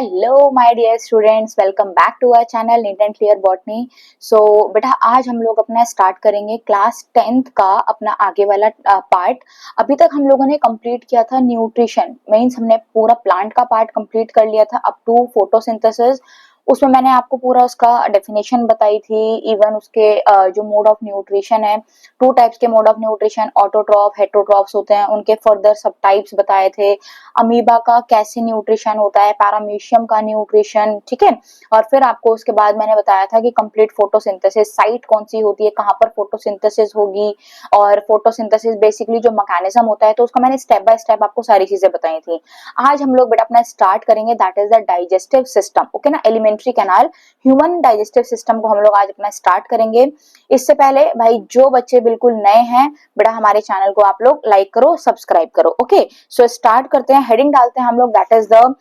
Hello my dear students, welcome back to our channel neat and clear botany. So बेटा आज हम लोग अपना स्टार्ट करेंगे क्लास 10th का अपना आगे वाला पार्ट। अभी तक हम लोगों ने कंप्लीट किया था न्यूट्रिशन, मींस हमने पूरा प्लांट का पार्ट कंप्लीट कर लिया था अप टू फोटोसिंथेसिस। उसमें मैंने आपको पूरा उसका डेफिनेशन बताई थी, इवन उसके जो मोड ऑफ न्यूट्रिशन है, टू टाइप्स के mode of nutrition, autotroph heterotrophs होते हैं, उनके फर्दर सब टाइप्स बताए थे। अमीबा का कैसे न्यूट्रिशन होता है, पैरामीशियम का न्यूट्रिशन, ठीक है। और फिर आपको उसके बाद मैंने बताया था कि कंप्लीट फोटोसिंथेसिस साइट कौन सी होती है, कहाँ पर फोटोसिंथेसिस होगी, और फोटोसिंथेसिस बेसिकली जो मैकेनिज्म होता है, तो उसका मैंने स्टेप बाय स्टेप आपको सारी चीजें बताई थी। आज हम लोग बेटा अपना स्टार्ट करेंगे, that is the digestive system, okay ना, alimentary canal, human digestive system को हम लोग आज अपना स्टार्ट करेंगे। इससे पहले भाई जो बच्चे बिल्कुल नए हैं बेटा, हमारे चैनल को आप लोग लाइक करो, सब्सक्राइब करो, ओके। सो स्टार्ट करते हैं, हेडिंग डालते हैं हम लोग, that is the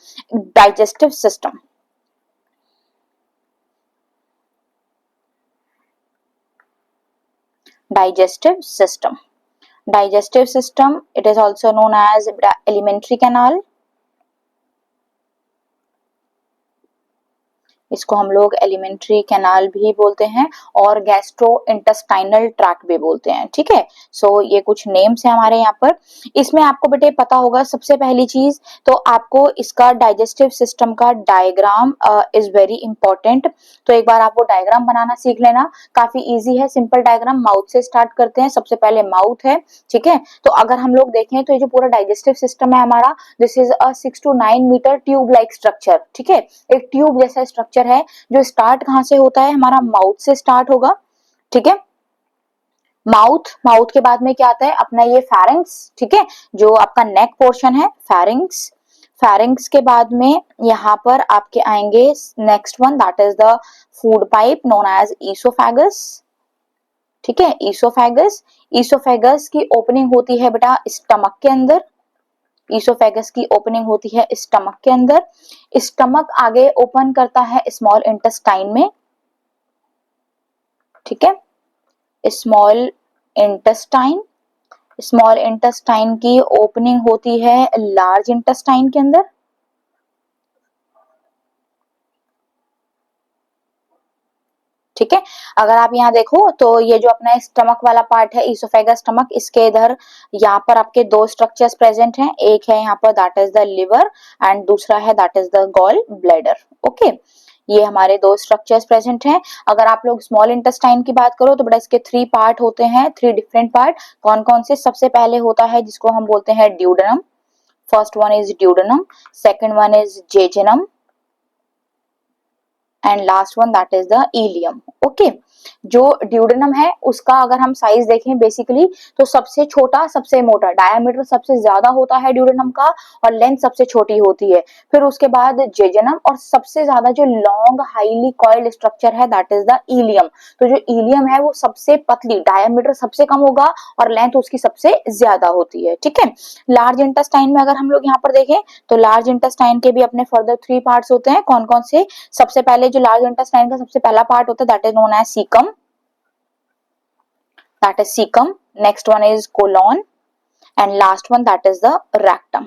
digestive system. Digestive system, it is also known as alimentary canal। इसको हम लोग एलिमेंट्री कैनाल भी बोलते हैं और गैस्ट्रो इंटेस्टाइनल ट्रैक्ट भी बोलते हैं, ठीक है। सो ये कुछ नेम्स है हमारे यहाँ पर। इसमें आपको बेटे पता होगा सबसे पहली चीज तो आपको इसका डाइजेस्टिव सिस्टम का डायग्राम इज वेरी इंपॉर्टेंट। तो एक बार आप वो डायग्राम बनाना सीख लेना, काफी इजी है, सिंपल डायग्राम। माउथ से स्टार्ट करते हैं, सबसे पहले माउथ है, ठीक है। तो अगर हम लोग देखें तो ये जो पूरा डाइजेस्टिव सिस्टम है हमारा, this is a 6 to 9 metre tube like structure, ठीक है। एक ट्यूब जैसा स्ट्रक्चर है जो स्टार्ट कहां से होता है, हमारा माउथ से स्टार्ट होगा, ठीक है। माउथ के बाद में क्या आता है अपना ये फेरिंग्स, ठीक है, जो आपका नेक पोर्शन है, फेरिंग्स के बाद में यहाँ पर आपके आएंगे next one, that is the food pipe known as oesophagus, ठीक है। ईसोफेगस की ओपनिंग होती है बेटा स्टमक के अंदर, ईसोफेगस की ओपनिंग होती है स्टमक के अंदर। स्टमक आगे ओपन करता है स्मॉल इंटेस्टाइन में, ठीक है। स्मॉल इंटेस्टाइन की ओपनिंग होती है लार्ज इंटेस्टाइन के अंदर, ठीक है। अगर आप यहाँ देखो तो ये जो अपना स्टमक वाला पार्ट है, ईसोफेगस स्टमक, इसके इधर यहाँ पर आपके दो स्ट्रक्चर्स प्रेजेंट हैं, एक है यहाँ पर that is the liver and दूसरा है that is the gall bladder, okay. ये हमारे दो स्ट्रक्चर्स प्रेजेंट हैं। अगर आप लोग स्मॉल इंटेस्टाइन की बात करो तो बेटा इसके 3 पार्ट होते हैं, 3 डिफरेंट पार्ट। कौन कौन से? सबसे पहले होता है जिसको हम बोलते हैं duodenum, first one is duodenum, second one is jejunum and last one that is the ilium, okay. जो ड्यूडेनम है उसका अगर हम साइज देखें बेसिकली तो सबसे छोटा सबसे मोटा, डायमीटर सबसे ज्यादा होता है ड्यूडेनम का और लेंथ सबसे छोटी होती है। फिर उसके बाद जेजुनम और सबसे ज्यादा जो लॉन्ग हाईली कॉइल्ड स्ट्रक्चर है दैट इज द इलियम। तो जो इलियम है वो सबसे पतली, डायमीटर सबसे कम होगा और लेंथ उसकी सबसे ज्यादा होती है, ठीक है। लार्ज इंटेस्टाइन में अगर हम लोग यहाँ पर देखें तो लार्ज इंटेस्टाइन के भी अपने फर्दर 3 पार्ट्स होते हैं। कौन कौन से? सबसे पहले जो लार्ज इंटेस्टाइन का सबसे पहला पार्ट होता है that is known as caecum, next one is colon and last one that is the rectum,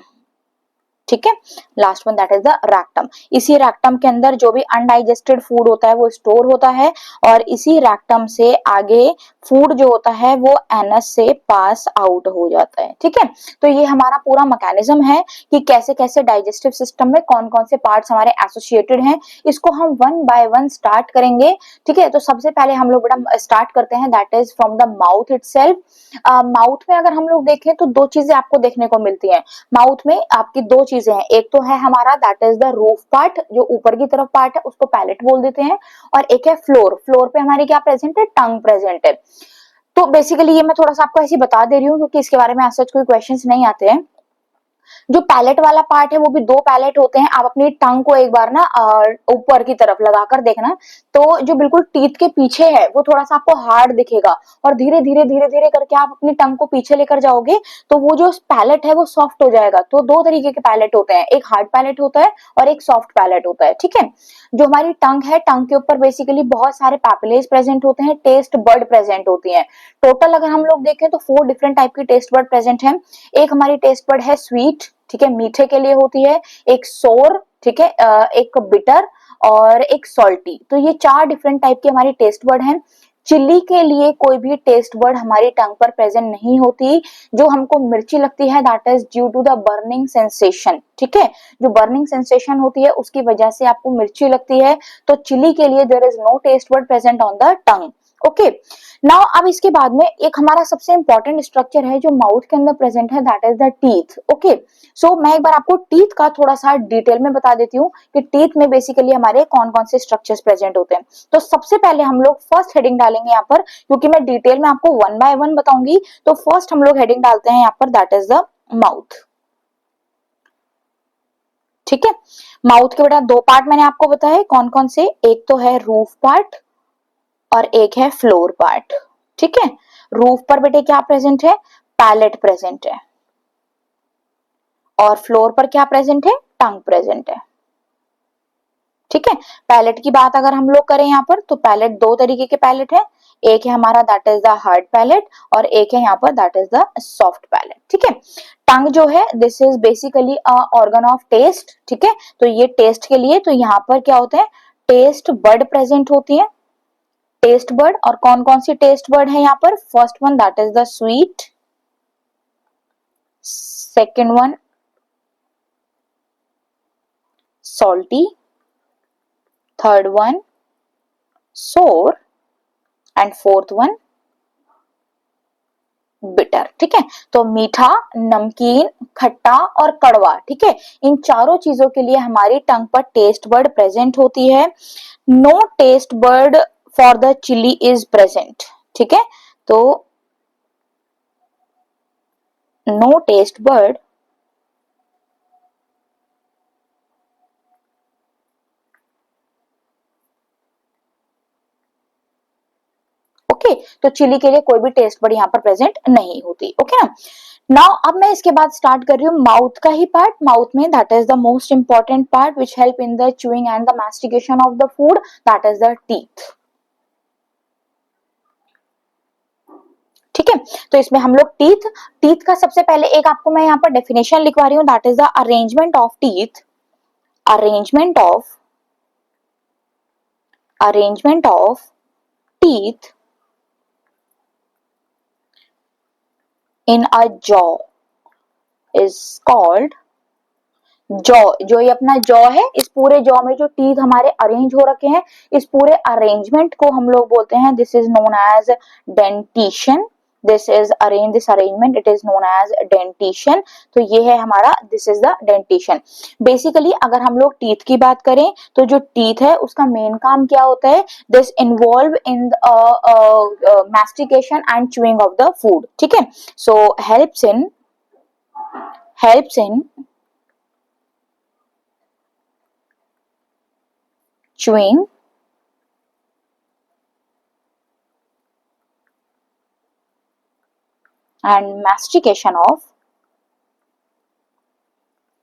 ठीक है। Last one that is the rectum. इसी रेक्टम के अंदर जो भी अनडाइजेस्टेड फूड होता है वो स्टोर होता है और इसी रेक्टम से आगे फूड जो होता है वो एनस से पास आउट हो जाता है, ठीक है। तो ये हमारा पूरा मैकेनिज्म है कि कैसे कैसे डाइजेस्टिव सिस्टम में कौन कौन से पार्ट्स हमारे एसोसिएटेड हैं। इसको हम वन बाय वन स्टार्ट करेंगे, ठीक है। तो सबसे पहले हम लोग बेटा स्टार्ट करते हैं that is from the mouth itself. Mouth में अगर हम लोग देखें तो 2 चीजें आपको देखने को मिलती हैं। माउथ में आपकी 2 चीजें हैं, एक तो है हमारा that is the roof part, जो ऊपर की तरफ पार्ट है उसको पैलेट बोल देते हैं, और एक है फ्लोर पे हमारी क्या प्रेजेंट है, टंग प्रेजेंट है। तो बेसिकली ये मैं थोड़ा सा आपको ऐसे बता दे रही हूँ क्योंकि इसके बारे में आज सच कोई क्वेश्चंस नहीं आते हैं। जो पैलेट वाला पार्ट है वो भी 2 पैलेट होते हैं। आप अपनी टंग को एक बार ना ऊपर की तरफ लगाकर देखना, तो जो बिल्कुल टीथ के पीछे है वो थोड़ा सा आपको हार्ड दिखेगा और धीरे धीरे करके आप अपनी टंग को पीछे लेकर जाओगे तो वो जो पैलेट है वो सॉफ्ट हो जाएगा। तो 2 तरीके के पैलेट होते हैं, एक हार्ड पैलेट होता है और एक सॉफ्ट पैलेट होता है, ठीक है। जो हमारी टंग है, टंग के ऊपर बेसिकली बहुत सारे पैपिलेज प्रेजेंट होते हैं, टेस्ट बर्ड प्रेजेंट होती है। टोटल अगर हम लोग देखें तो 4 डिफरेंट टाइप की टेस्ट बर्ड प्रेजेंट है। एक हमारी टेस्ट बर्ड है स्वीट, ठीक है, मीठे के लिए होती है, एक सोर, ठीक है, एक बिटर और एक सॉल्टी। तो ये 4 डिफरेंट टाइप के हमारी टेस्ट बर्ड हैं। चिल्ली के लिए कोई भी टेस्ट बर्ड हमारी टंग पर प्रेजेंट नहीं होती। जो हमको मिर्ची लगती है that is due to the burning sensation, ठीक है, जो बर्निंग सेंसेशन होती है उसकी वजह से आपको मिर्ची लगती है। तो चिल्ली के लिए there is no taste bud present on the tongue. Okay, now अब इसके बाद में एक हमारा सबसे इंपॉर्टेंट स्ट्रक्चर है जो माउथ के अंदर प्रेजेंट है, that is the teeth. Okay, so मैं एक बार आपको टीथ का थोड़ा सा डिटेल में बता देती हूँ कि टीथ में बेसिकली हमारे कौन कौन से स्ट्रक्चर्स प्रेजेंट होते हैं। तो सबसे पहले हम लोग फर्स्ट हेडिंग डालेंगे यहाँ पर, क्योंकि मैं डिटेल में आपको वन बाय वन बताऊंगी। तो फर्स्ट हम लोग हेडिंग डालते हैं यहाँ पर, दैट इज द माउथ। ठीक है, माउथ के बेटा 2 पार्ट मैंने आपको बताया कौन कौन से, एक तो है रूफ पार्ट और एक है फ्लोर पार्ट। ठीक है, रूफ पर बेटे क्या प्रेजेंट है, पैलेट प्रेजेंट है, और फ्लोर पर क्या प्रेजेंट है, टंग प्रेजेंट है। ठीक है, पैलेट की बात अगर हम लोग करें यहाँ पर, तो पैलेट 2 तरीके के पैलेट है, एक है हमारा that is the hard palate और एक है यहाँ पर that is the soft palate. ठीक है, टंग जो है this is basically a organ of taste. ठीक है, तो ये टेस्ट के लिए, तो यहाँ पर क्या होते हैं, टेस्ट बर्ड प्रेजेंट होती है, टेस्ट बर्ड। और कौन कौन सी टेस्ट बर्ड है यहाँ पर, first one that is the sweet, second one salty, third one sour and fourth one bitter. ठीक है, तो मीठा, नमकीन, खट्टा और कड़वा। ठीक है, इन चारों चीजों के लिए हमारी टंग पर टेस्ट बर्ड प्रेजेंट होती है। No taste bud for the chilli is present. ठीक है, तो नो टेस्ट बर्ड ओके, तो चिली के लिए कोई भी टेस्ट बर्ड यहाँ पर प्रेजेंट नहीं होती। ओके ना, नाउ अब मैं इसके बाद स्टार्ट कर रही हूँ माउथ का ही पार्ट। माउथ में that is the most important part which help in the chewing and the mastication of the food, that is the teeth. ठीक है, तो इसमें हम लोग टीथ, टीथ का सबसे पहले एक आपको मैं यहाँ पर डेफिनेशन लिखवा रही हूँ, that is the arrangement of teeth, arrangement of arrangement of teeth in a jaw is called jaw. जो ये अपना जॉ है, इस पूरे जॉ में जो टीथ हमारे अरेंज हो रखे हैं, इस पूरे अरेंजमेंट को हम लोग बोलते हैं, this is known as dentition. This is arrange, this arrangement it is known as dentition. तो ये है हमारा, this is the dentition. Basically अगर हम लोग टीथ की बात करें, तो जो टीथ है उसका मेन काम क्या होता है, this involve in mastication and chewing of the food. ठीक है, so helps in chewing and mastication of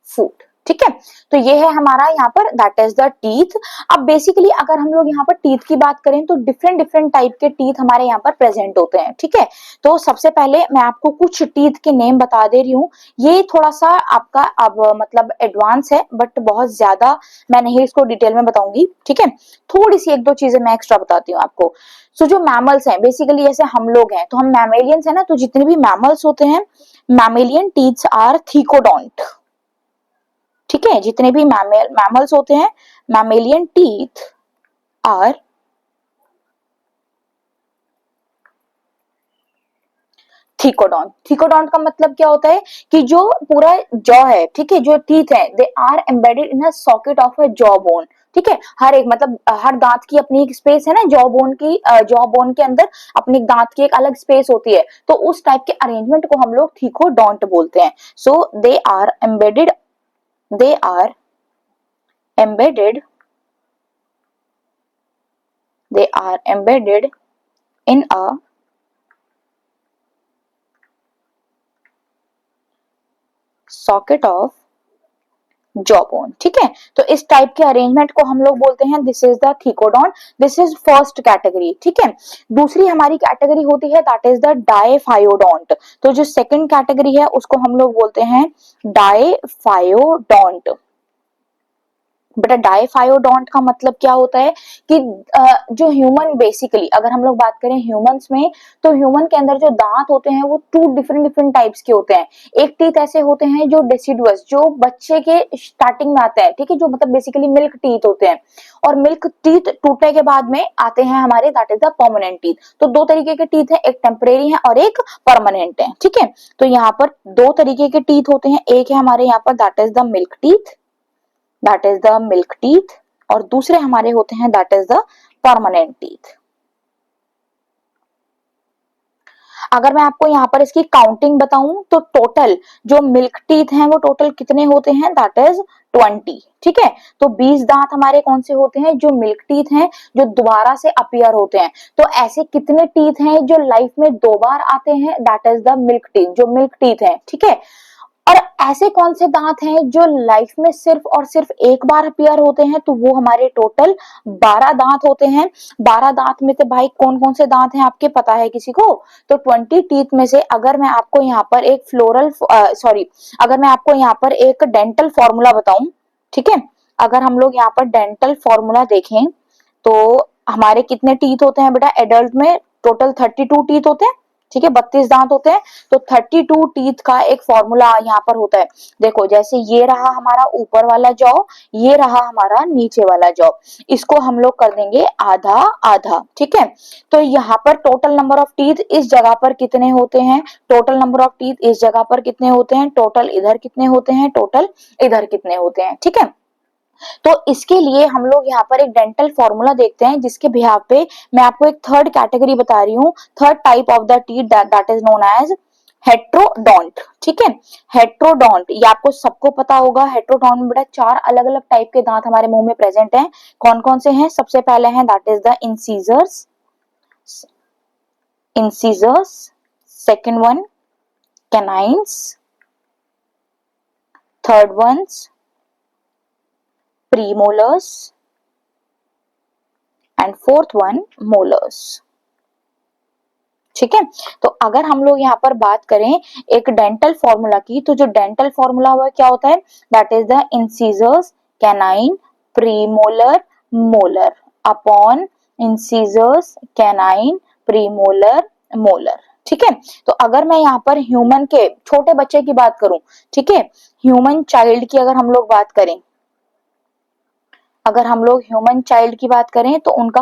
food। ठीक है, तो ये है हमारा यहाँ पर दैट इज द टीथ। अब बेसिकली अगर हम लोग यहाँ पर टीथ की बात करें, तो डिफरेंट डिफरेंट टाइप के टीथ हमारे यहाँ पर प्रेजेंट होते हैं। ठीक है, तो सबसे पहले मैं आपको कुछ टीथ के नेम बता दे रही हूँ। ये थोड़ा सा आपका अब मतलब एडवांस है, बट बहुत ज्यादा मैं नहीं इसको डिटेल में बताऊंगी। ठीक है, थोड़ी सी 1-2 चीजें मैं एक्स्ट्रा बताती हूँ आपको। सो जो मैमल्स हैं, बेसिकली जैसे हम लोग हैं तो हम मैमेलियंस है ना, तो जितने भी मैमल्स होते हैं, मैमेलियन टीथ्स आर थीकोडोंट। ठीक है, जितने भी मैमल्स होते हैं, mammalian teeth are thecodont. Thecodont का मतलब क्या होता है कि जो पूरा जॉ है, ठीक है, जो टीथ है, they are embedded in a socket of a jaw bone. ठीक है, हर एक मतलब हर दांत की अपनी एक स्पेस है ना, जॉ बोन की, जॉ बोन के अंदर अपनी दांत की एक अलग स्पेस होती है, तो उस टाइप के अरेंजमेंट को हम लोग थीकोडोंट बोलते हैं। So they are embedded, they are embedded they are embedded in a socket of jawbone। ठीक है, तो इस टाइप के अरेंजमेंट को हम लोग बोलते हैं, this is the thecodont. This is first category. ठीक है, दूसरी हमारी कैटेगरी होती है दैट इज द डायफायोडोंट। तो जो सेकंड कैटेगरी है उसको हम लोग बोलते हैं डायफायोडोंट। बेटा डाइफायोडोंट का मतलब क्या होता है कि जो ह्यूमन बेसिकली अगर हम लोग बात करें ह्यूमंस में, तो ह्यूमन के अंदर जो दांत होते हैं वो टू डिफरेंट डिफरेंट टाइप्स के होते हैं। एक टीथ ऐसे होते हैं जो डेसिडुअस, जो बच्चे के स्टार्टिंग में आते हैं, ठीक है, जो मतलब बेसिकली मिल्क टीथ होते हैं, और मिल्क टीथ टूटने के बाद में आते हैं हमारे that is the permanent teeth. तो दो तरीके के टीथ है, एक टेम्परेरी है और एक परमानेंट है, ठीक है। तो यहाँ पर दो तरीके के टीथ होते हैं, एक है हमारे यहाँ पर that is the milk teeth, that is the milk teeth, और दूसरे हमारे होते हैं that is the permanent teeth. अगर मैं आपको यहाँ पर इसकी काउंटिंग बताऊं तो टोटल जो मिल्क टीथ हैं वो टोटल कितने होते हैं, दैट इज 20, ठीक है। तो 20 दांत हमारे कौन से होते हैं, जो मिल्क टीथ हैं, जो दोबारा से अपीयर होते हैं। तो ऐसे कितने टीथ हैं जो लाइफ में दो बार आते हैं, that is the milk teeth, जो मिल्क टीथ है, ठीक है। और ऐसे कौन से दांत हैं जो लाइफ में सिर्फ और सिर्फ एक बार अपीयर होते हैं, तो वो हमारे टोटल 12 दांत होते हैं। 12 दांत में से भाई कौन कौन से दांत हैं आपके पता है किसी को? तो 20 टीथ में से अगर मैं आपको यहाँ पर एक अगर मैं आपको यहाँ पर एक डेंटल फॉर्मूला बताऊं, ठीक है, अगर हम लोग यहाँ पर डेंटल फॉर्मूला देखें तो हमारे कितने टीथ होते हैं बेटा, एडल्ट में टोटल 32 टीथ होते हैं, ठीक है, 32 दांत होते हैं। तो 32 टीथ का एक फॉर्मूला यहाँ पर होता है। देखो जैसे ये रहा हमारा ऊपर वाला जॉ, ये रहा हमारा नीचे वाला जॉ, इसको हम लोग कर देंगे आधा आधा, ठीक है। तो यहाँ पर टोटल नंबर ऑफ टीथ इस जगह पर कितने होते हैं, टोटल नंबर ऑफ टीथ इस जगह पर कितने होते हैं, टोटल इधर कितने होते हैं, टोटल इधर कितने होते हैं, ठीक है। तो इसके लिए हम लोग यहाँ पर एक डेंटल फॉर्मूला देखते हैं, जिसके बिहाफ पे मैं आपको एक थर्ड कैटेगरी बता रही हूँ, third type of the teeth that is known as heterodont, ठीक है। हेट्रोडोंट ये आपको सबको पता होगा। हेट्रोडोंट में बेटा 4 अलग अलग टाइप के दांत हमारे मुंह में प्रेजेंट हैं। कौन कौन से हैं? सबसे पहले हैं that is the incisors, incisors, second one canines, third ones premolars and fourth one molars, ठीक है। तो अगर हम लोग यहाँ पर बात करें एक डेंटल फॉर्मूला की, तो जो डेंटल फॉर्मूला हुआ क्या होता है, that is the incisors canine premolar molar upon incisors canine premolar molar, ठीक है। तो अगर मैं यहाँ पर ह्यूमन के छोटे बच्चे की बात करूं, ठीक है, ह्यूमन चाइल्ड की अगर हम लोग बात करें, अगर हम लोग ह्यूमन चाइल्ड की बात करें तो उनका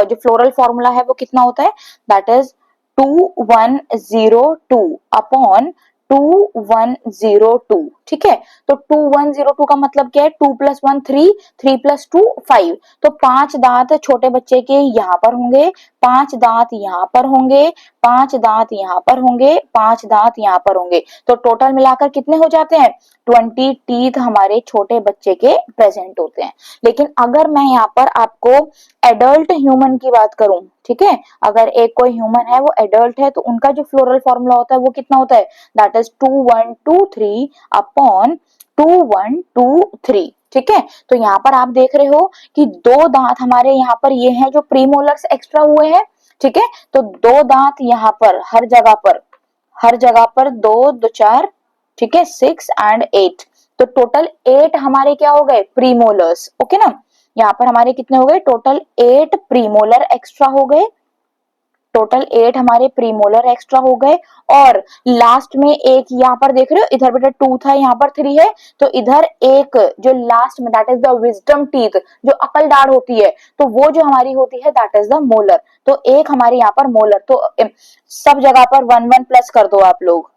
जो फ्लोरल फॉर्मूला है वो कितना होता है, दैट इज 2102 अपॉन 2102, ठीक है। तो 2102 का मतलब क्या है, 2 + 1 3, 3 + 2 5। तो 5 दांत छोटे बच्चे के यहाँ पर होंगे, 5 दांत यहाँ पर होंगे, 5 दांत यहाँ पर होंगे, 5 दांत यहाँ पर होंगे। तो टोटल मिलाकर कितने हो जाते हैं, 20 टीथ हमारे छोटे बच्चे के प्रेजेंट होते हैं। लेकिन अगर मैं यहाँ पर आपको एडल्ट ह्यूमन की बात करूं, ठीक है, अगर एक कोई ह्यूमन है वो एडल्ट है, तो उनका जो फ्लोरल फॉर्मूला होता है वो कितना होता है, दैट इज 2123 अपॉन 2123, ठीक है। तो यहाँ पर आप देख रहे हो कि दो दांत हमारे यहाँ पर ये हैं जो प्रीमोलर्स एक्स्ट्रा हुए हैं, ठीक है। तो दो दांत यहाँ पर हर जगह पर 2 2 4, ठीक है, 6 एंड 8। तो टोटल 8 हमारे क्या हो गए, प्रीमोलर्स, ओके ना। यहाँ पर हमारे कितने हो गए, टोटल 8 प्रीमोलर एक्स्ट्रा हो गए, टोटल 8 हमारे प्रीमोलर एक्स्ट्रा हो गए। और लास्ट में एक यहाँ पर देख रहे हो, इधर बेटा 2 था, यहाँ पर 3 है, तो इधर एक जो लास्ट में that is the wisdom teeth, जो अकल दाढ़ होती है, तो वो जो हमारी होती है दैट इज द मोलर। तो एक हमारे यहाँ पर मोलर, तो सब जगह पर 1 1 प्लस कर दो आप लोग,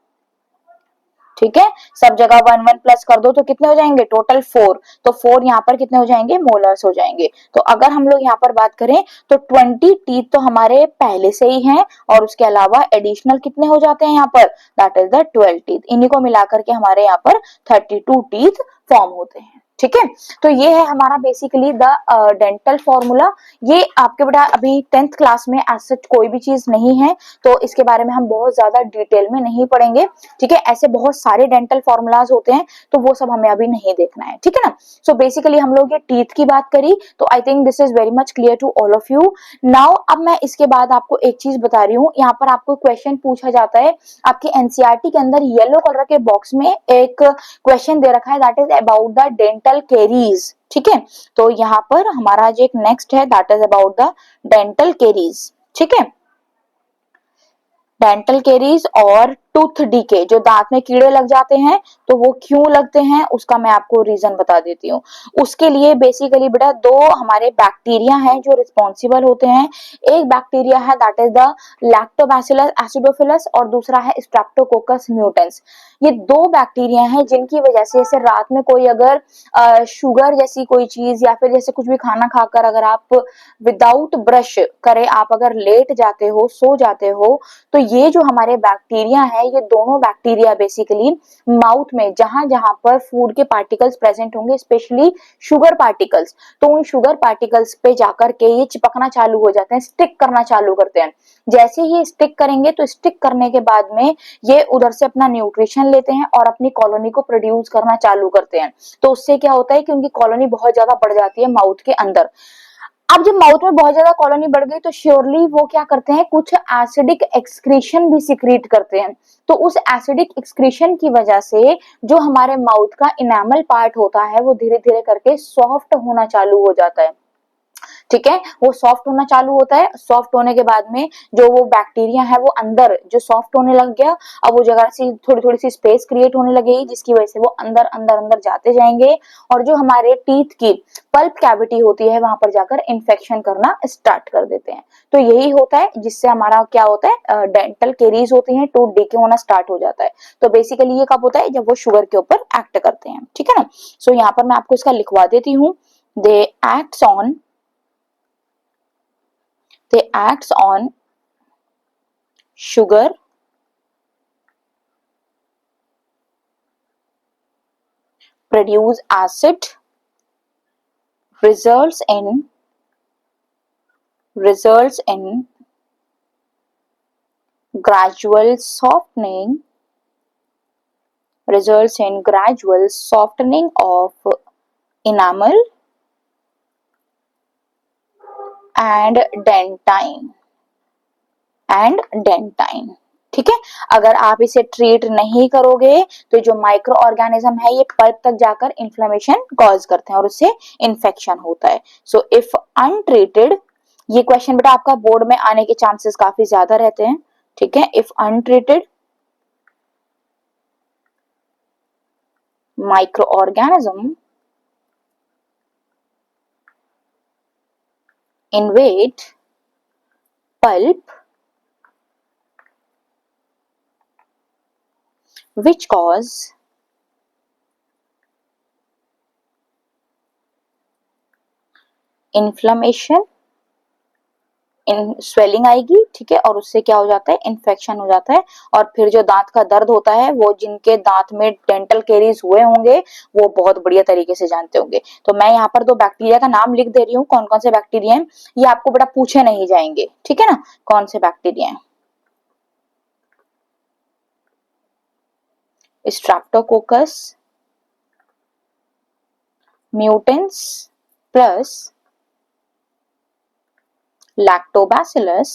ठीक है, सब जगह 1 1 प्लस कर दो, तो कितने हो जाएंगे, टोटल 4। तो 4 यहाँ पर कितने हो जाएंगे, मोलर्स हो जाएंगे। तो अगर हम लोग यहाँ पर बात करें तो 20 टीथ तो हमारे पहले से ही हैं, और उसके अलावा एडिशनल कितने हो जाते हैं यहाँ पर, दैट इज द 12 टीथ। इन्हीं को मिलाकर के हमारे यहाँ पर 32 टीथ फॉर्म होते हैं, ठीक है। तो ये है हमारा बेसिकली द डेंटल फॉर्मूला। ये आपके बेटा अभी 10th क्लास में एज सच कोई भी चीज नहीं है, तो इसके बारे में हम बहुत ज्यादा डिटेल में नहीं पढ़ेंगे, ठीक है। ऐसे बहुत सारे डेंटल फॉर्मूलाज होते हैं, तो वो सब हमें अभी नहीं देखना है, ठीक है ना। सो बेसिकली हम लोग ये टीथ की बात करी, तो I think this is very much clear to all of you now. अब मैं इसके बाद आपको एक चीज बता रही हूँ, यहाँ पर आपको क्वेश्चन पूछा जाता है, आपकी एनसीईआरटी के अंदर येलो कलर के बॉक्स में एक क्वेश्चन दे रखा है, that is about the dental dental caries. ठीक है, तो यहाँ पर हमारा जो एक नेक्स्ट है that is about the dental caries. ठीक है, डेंटल केरीज और टूथ डीके, जो दांत में कीड़े लग जाते हैं तो वो क्यों लगते हैं उसका मैं आपको रीजन बता देती हूँ। उसके लिए बेसिकली बेटा दो हमारे बैक्टीरिया हैं जो रिस्पॉन्सिबल होते हैं। एक बैक्टीरिया है that is the lactobacillus acidophilus और दूसरा है स्ट्रेप्टोकोकस म्यूटेंस। ये दो बैक्टीरिया हैं जिनकी वजह से जैसे रात में कोई अगर शुगर जैसी कोई चीज या फिर जैसे कुछ भी खाना खाकर अगर आप विदाउट ब्रश करे आप अगर लेट जाते हो, सो जाते हो, तो ये जो हमारे बैक्टीरिया है ये दोनों बैक्टीरिया बेसिकली माउथ में जहां जहां पर फूड के पार्टिकल्स प्रेजेंट होंगे, स्पेशली शुगर पार्टिकल्स, तो उन शुगर पार्टिकल्स पे जाकर के ये चिपकना चालू हो जाते हैं, स्टिक करना चालू करते हैं। जैसे ही स्टिक करेंगे तो स्टिक करने के बाद में ये उधर से अपना न्यूट्रिशन लेते हैं और अपनी कॉलोनी को प्रोड्यूस करना चालू करते हैं। तो उससे क्या होता है कि उनकी कॉलोनी बहुत ज्यादा बढ़ जाती है माउथ के अंदर। अब जब माउथ में बहुत ज्यादा कॉलोनी बढ़ गई तो श्योरली वो क्या करते हैं, कुछ एसिडिक एक्सक्रीशन भी सिक्रीट करते हैं। तो उस एसिडिक एक्सक्रीशन की वजह से जो हमारे माउथ का इनेमल पार्ट होता है वो धीरे धीरे करके सॉफ्ट होना चालू हो जाता है। ठीक है, वो सॉफ्ट होना चालू होता है। सॉफ्ट होने के बाद में जो वो बैक्टीरिया है वो अंदर जो सॉफ्ट होने लग गया, अब वो जगह से थोड़ी थोड़ी सी स्पेस क्रिएट होने लगेगी जिसकी वजह से वो अंदर अंदर अंदर जाते जाएंगे और जो हमारे टीथ की पल्प कैविटी होती है वहां पर जाकर इन्फेक्शन करना स्टार्ट कर देते हैं। तो यही होता है जिससे हमारा क्या होता है, डेंटल केरीज होती है, टूथ डीके होना स्टार्ट हो जाता है। तो बेसिकली ये कब होता है, जब वो शुगर के ऊपर एक्ट करते हैं। ठीक है ना, सो यहाँ पर मैं आपको इसका लिखवा देती हूँ। They acts on they acts on sugar, produce acid, results in gradual softening of enamel and dentine ठीक है, अगर आप इसे ट्रीट नहीं करोगे तो जो माइक्रो ऑर्गेनिज्म है ये पल्प तक जाकर इन्फ्लेमेशन कॉज करते हैं और उससे इन्फेक्शन होता है। सो इफ अनट्रीटेड, ये क्वेश्चन बेटा आपका बोर्ड में आने के चांसेस काफी ज्यादा रहते हैं। ठीक है, if untreated micro organism invade pulp which cause inflammation, swelling आएगी। ठीक है, और उससे क्या हो जाता है, इन्फेक्शन हो जाता है और फिर जो दांत का दर्द होता है वो जिनके दांत में डेंटल केरीज हुए होंगे वो बहुत बढ़िया तरीके से जानते होंगे। तो मैं यहाँ पर दो बैक्टीरिया का नाम लिख दे रही हूँ, कौन कौन से बैक्टीरिया हैं, ये आपको बेटा पूछे नहीं जाएंगे। ठीक है ना, कौन से बैक्टीरिया हैं, streptococcus mutans plus lactobacillus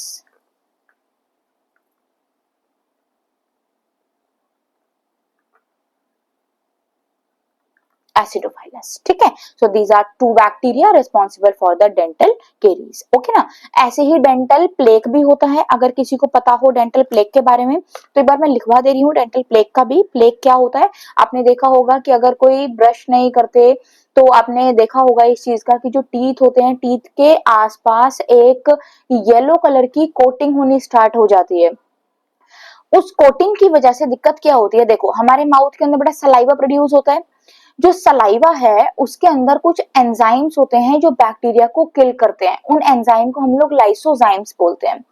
acidophilus. ठीक है, so these are two bacteria responsible for the dental caries. Okay ना, ऐसे ही डेंटल प्लेक भी होता है, अगर किसी को पता हो डेंटल प्लेक के बारे में तो एक बार मैं लिखवा दे रही हूँ डेंटल प्लेक का भी। प्लेक क्या होता है, आपने देखा होगा कि अगर कोई ब्रश नहीं करते तो आपने देखा होगा इस चीज का कि जो टीथ होते हैं, टीथ के आसपास एक येलो कलर की कोटिंग होनी स्टार्ट हो जाती है। उस कोटिंग की वजह से दिक्कत क्या होती है, देखो हमारे माउथ के अंदर बड़ा सलाइवा प्रोड्यूस होता है। जो सलाइवा है उसके अंदर कुछ एंजाइम्स होते हैं जो बैक्टीरिया को किल करते हैं, उन एंजाइम को हम लोग लाइसोजाइम्स बोलते हैं।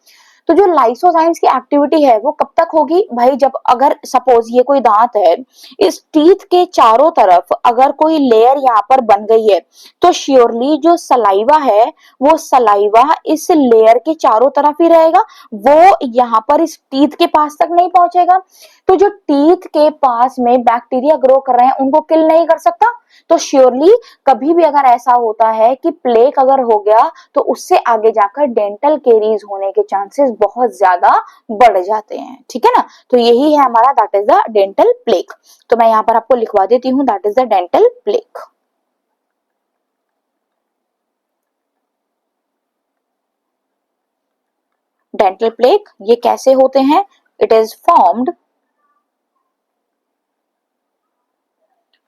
तो जो लाइसोजाइम्स की एक्टिविटी है वो कब तक होगी भाई, जब अगर सपोज ये कोई दांत है, इस टीथ के चारों तरफ अगर कोई लेयर यहाँ पर बन गई है तो श्योरली जो सलाइवा है वो सलाइवा इस लेयर के चारों तरफ ही रहेगा, वो यहाँ पर इस टीथ के पास तक नहीं पहुंचेगा। तो जो टीथ के पास में बैक्टीरिया ग्रो कर रहे हैं उनको किल नहीं कर सकता। तो श्योरली कभी भी अगर ऐसा होता है कि प्लेक अगर हो गया तो उससे आगे जाकर डेंटल केरीज होने के चांसेस बहुत ज्यादा बढ़ जाते हैं। ठीक है ना, तो यही है हमारा that is the dental plaque. तो मैं यहाँ पर आपको लिखवा देती हूँ that is the dental plaque. Dental plaque ये कैसे होते हैं? It is formed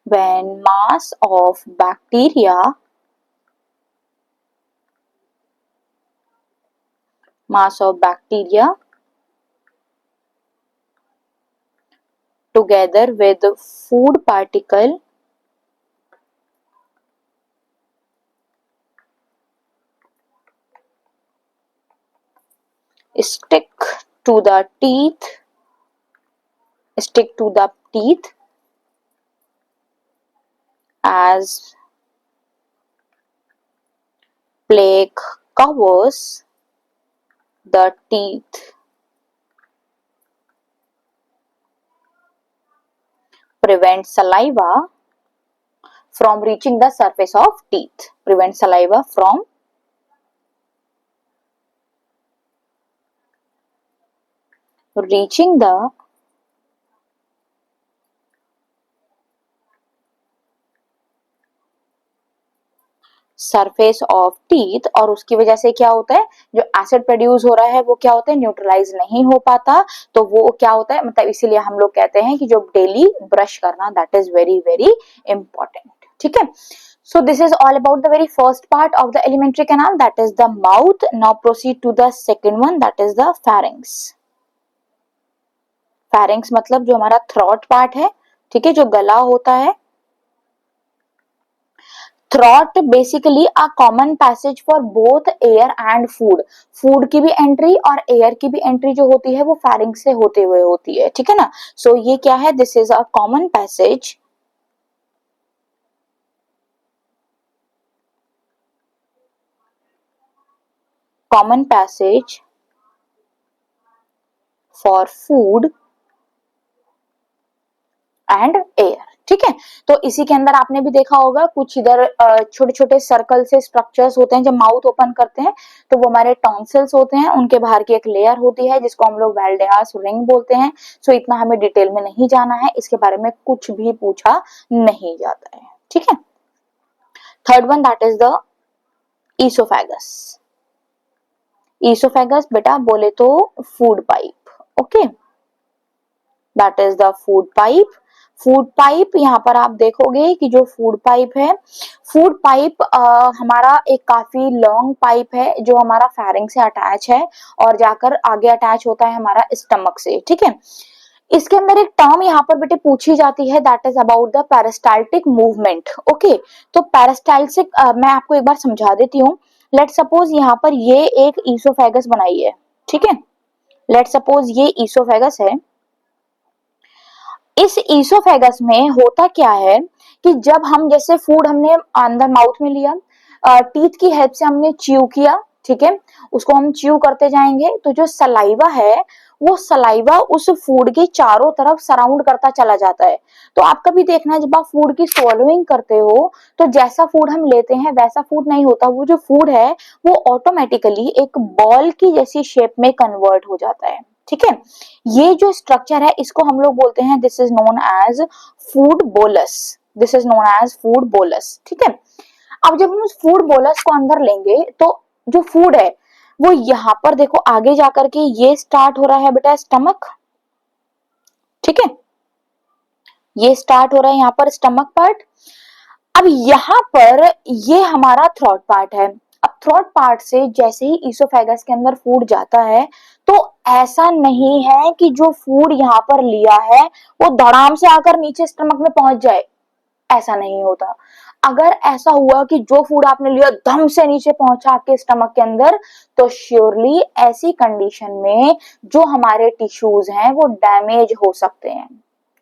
when mass of bacteria together with food particle stick to the teeth as plaque covers the teeth. Prevent saliva from reaching the surface of teeth. Prevent saliva from reaching the surface of teeth, और उसकी वजह से क्या होता है, जो acid produce हो रहा है वो क्या होता है, न्यूट्रलाइज नहीं हो पाता, तो वो क्या होता है, मतलब इसीलिए हम लोग कहते हैं कि जो डेली ब्रश करना that is very very important. ठीक है, so this is all about the very first part of the alimentary canal, that is the mouth. Now proceed to the second one, that is the pharynx. pharynx मतलब जो हमारा throat part है, ठीक है, जो गला होता है। Throat basically a common passage for both air and food. Food की भी एंट्री और एयर की भी एंट्री जो होती है वो फैरिंग से होते हुए होती है, ठीक है ना। सो ये क्या है, this is a common passage for food and air. ठीक है, तो इसी के अंदर आपने भी देखा होगा कुछ इधर छोटे छोटे सर्कल से स्ट्रक्चर्स होते हैं, जब माउथ ओपन करते हैं तो वो हमारे टॉन्सिल्स होते हैं, उनके बाहर की एक लेयर होती है जिसको हम लोग वेल्डेयास रिंग बोलते हैं। सो इतना हमें डिटेल में नहीं जाना है, इसके बारे में कुछ भी पूछा नहीं जाता है। ठीक है, third one that is the oesophagus. Oesophagus बेटा बोले तो food pipe, okay, that is the food pipe. Food pipe यहाँ पर आप देखोगे कि जो फूड पाइप है, फूड पाइप हमारा एक काफी लॉन्ग पाइप है जो हमारा फेरिंग से अटैच है और जाकर आगे अटैच होता है हमारा स्टमक से। ठीक है, इसके अंदर एक टर्म यहाँ पर बेटे पूछी जाती है, that is about the peristaltic movement. Okay, तो पेरिस्टाल्टिक मैं आपको एक बार समझा देती हूँ। लेट सपोज यहाँ पर ये एक ईसोफेगस बनाई है, ठीक है, लेट सपोज ये ईसोफेगस है। इस ईसोफेगस में होता क्या है कि जब हम जैसे फूड हमने अंदर माउथ में लिया, टीथ की हेल्प से हमने च्यू किया, ठीक है, उसको हम च्यू करते जाएंगे तो जो सलाइवा है वो सलाइवा उस फूड के चारों तरफ सराउंड करता चला जाता है। तो आप कभी देखना जब आप फूड की स्वॉलोइंग करते हो तो जैसा फूड हम लेते हैं वैसा फूड नहीं होता, वो जो फूड है वो ऑटोमेटिकली एक बॉल की जैसी शेप में कन्वर्ट हो जाता है। ठीक है, ये जो स्ट्रक्चर है इसको हम लोग बोलते हैं, this is known as food bolus. This is known as food bolus. ठीक है, अब जब हम उस फूड बोलस को अंदर लेंगे तो जो फूड है वो यहाँ पर देखो आगे जाकर के ये स्टार्ट हो रहा है बेटा स्टमक। ठीक है, ये स्टार्ट हो रहा है यहाँ पर स्टमक पार्ट। अब यहाँ पर ये हमारा थ्रोट पार्ट है। अब थ्रोट पार्ट से जैसे ही ईसोफेगस के अंदर फूड जाता है तो ऐसा नहीं है कि जो फूड यहाँ पर लिया है वो धड़ाम से आकर नीचे स्टमक में पहुंच जाए, ऐसा नहीं होता। अगर ऐसा हुआ कि जो फूड आपने लिया धम से नीचे पहुंचा आपके स्टमक के अंदर, तो श्योरली ऐसी कंडीशन में जो हमारे टिश्यूज हैं वो डैमेज हो सकते हैं।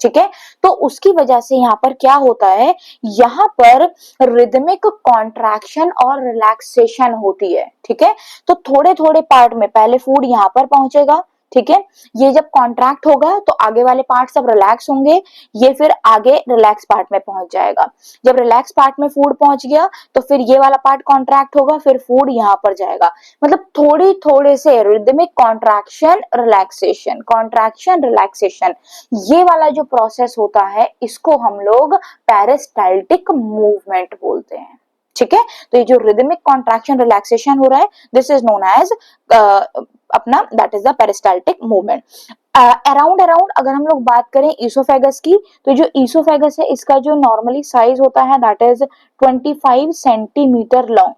ठीक है, तो उसकी वजह से यहाँ पर क्या होता है, यहाँ पर रिदमिक कॉन्ट्रैक्शन और रिलैक्सेशन होती है। ठीक है, तो थोड़े थोड़े पार्ट में पहले फूड यहाँ पर पहुंचेगा, ठीक है, ये जब कॉन्ट्रैक्ट होगा तो आगे वाले पार्ट सब रिलैक्स होंगे, ये फिर आगे रिलैक्स पार्ट में पहुंच जाएगा। जब रिलैक्स पार्ट में फूड पहुंच गया तो फिर ये वाला पार्ट कॉन्ट्रैक्ट होगा, फिर फूड यहाँ पर जाएगा। मतलब थोड़ी थोड़े से rhythmic contraction relaxation, contraction relaxation, ये वाला जो प्रोसेस होता है इसको हम लोग पेरिस्टाल्टिक मूवमेंट बोलते हैं। ठीक है, तो ये जो रिदमिक कॉन्ट्रैक्शन रिलैक्सेशन हो रहा है दिस इज नोन एज अपना that is the peristaltic movement. Around अगर हम लोग बात करें ईसोफेगस की, तो जो ईसोफेगस है इसका जो नॉर्मली साइज होता है दैट इज 25 सेंटीमीटर लॉन्ग।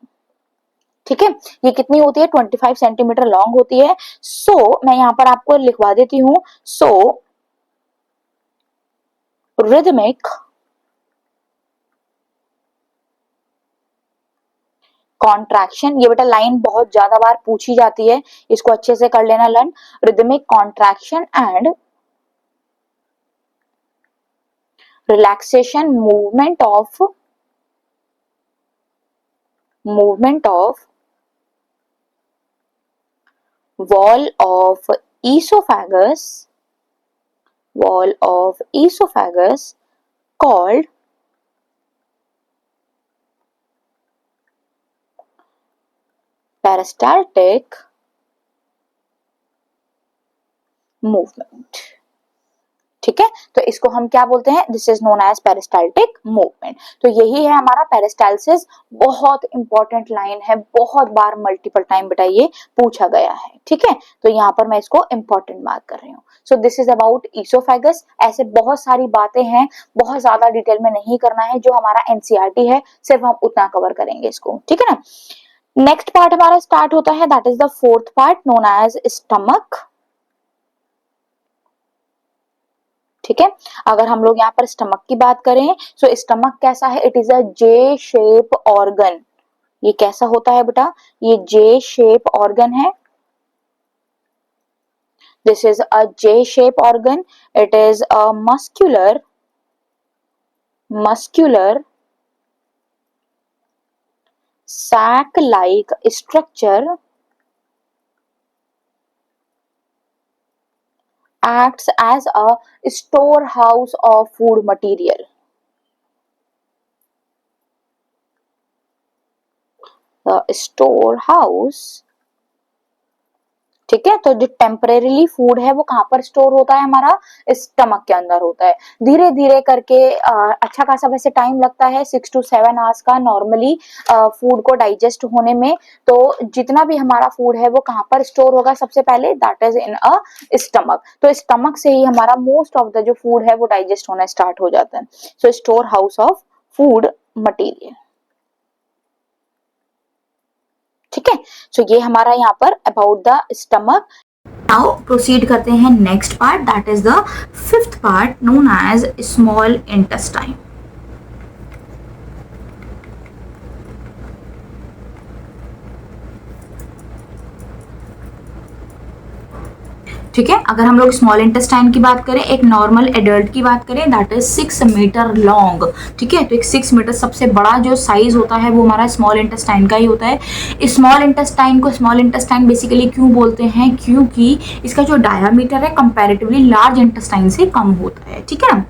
ठीक है, ये कितनी होती है, 25 सेंटीमीटर लॉन्ग होती है। मैं यहाँ पर आपको लिखवा देती हूँ। रिदमिक कॉन्ट्रैक्शन, ये बेटा लाइन बहुत ज्यादा बार पूछी जाती है, इसको अच्छे से कर लेना learn. Rhythmic contraction and relaxation movement of wall of esophagus called peristaltic movement। ठीक है, तो इसको हम क्या बोलते हैं, this is known as peristaltic movement. तो यही है हमारा पेरिस्टाल्सिस, बहुत इंपॉर्टेंट लाइन है, बहुत बार मल्टीपल टाइम बेटा ये पूछा गया है। ठीक है, तो यहाँ पर मैं इसको इंपॉर्टेंट मार्क कर रही हूँ। सो दिस इज अबाउट ईसोफेगस। ऐसे बहुत सारी बातें हैं, बहुत ज्यादा डिटेल में नहीं करना है, जो हमारा एनसीईआरटी है सिर्फ हम उतना कवर करेंगे इसको। ठीक है ना, नेक्स्ट पार्ट हमारा स्टार्ट होता है that is the fourth part known as stomach. ठीक है, अगर हम लोग यहाँ पर स्टमक की बात करें, सो स्टमक कैसा है, it is a J shape organ. ये कैसा होता है बेटा, ये जे शेप ऑर्गन है। This is a J shape organ, it is a muscular sac like structure, acts as a storehouse of food material। The storehouse, ठीक है, तो जो टेम्परेरीली फूड है वो कहाँ पर स्टोर होता है, हमारा स्टमक के अंदर होता है। धीरे धीरे करके अच्छा खासा वैसे टाइम लगता है, 6 to 7 आवर्स का नॉर्मली फूड को डाइजेस्ट होने में। तो जितना भी हमारा फूड है वो कहाँ पर स्टोर होगा, सबसे पहले that is in a stomach. तो स्टमक से ही हमारा मोस्ट ऑफ द जो फूड है वो डाइजेस्ट होना स्टार्ट हो जाता है। So store house of food material. ठीक है, सो ये हमारा यहाँ पर about the stomach. Now proceed करते हैं next part that is the fifth part known as small intestine. ठीक है, अगर हम लोग स्मॉल इंटेस्टाइन की बात करें, एक नॉर्मल एडल्ट की बात करें दैट इज 6 मीटर लॉन्ग। ठीक है, तो एक 6 मीटर सबसे बड़ा जो साइज होता है वो हमारा स्मॉल इंटेस्टाइन का ही होता है। स्मॉल इंटेस्टाइन को स्मॉल इंटेस्टाइन बेसिकली क्यों बोलते हैं, क्योंकि इसका जो डायामीटर है कंपैरेटिवली लार्ज इंटेस्टाइन से कम होता है। ठीक है ना,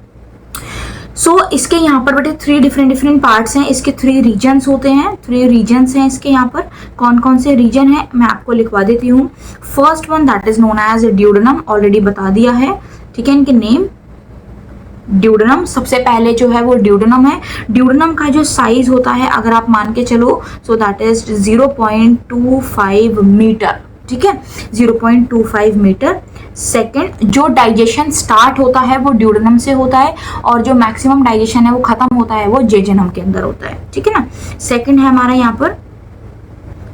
इसके यहाँ पर बेटे 3 डिफरेंट पार्ट्स हैं, इसके 3 रीजन्स होते हैं, 3 रीजन्स हैं इसके। यहाँ पर कौन कौन से रीजन है मैं आपको लिखवा देती हूँ। First one that is known as duodenum, already बता दिया है। ठीक है, इनके नेम ड्यूडेनम, सबसे पहले जो है वो ड्यूडेनम है। ड्यूडेनम का जो साइज होता है अगर आप मान के चलो, सो दैट इज 0.25 मीटर। ठीक है, 0.25 मीटर। सेकेंड, जो डाइजेशन स्टार्ट होता है वो ड्यूडेनम से होता है, और जो मैक्सिमम डाइजेशन है वो खत्म होता है वो जेजेनम के अंदर होता है। ठीक है ना, सेकेंड है हमारा यहाँ पर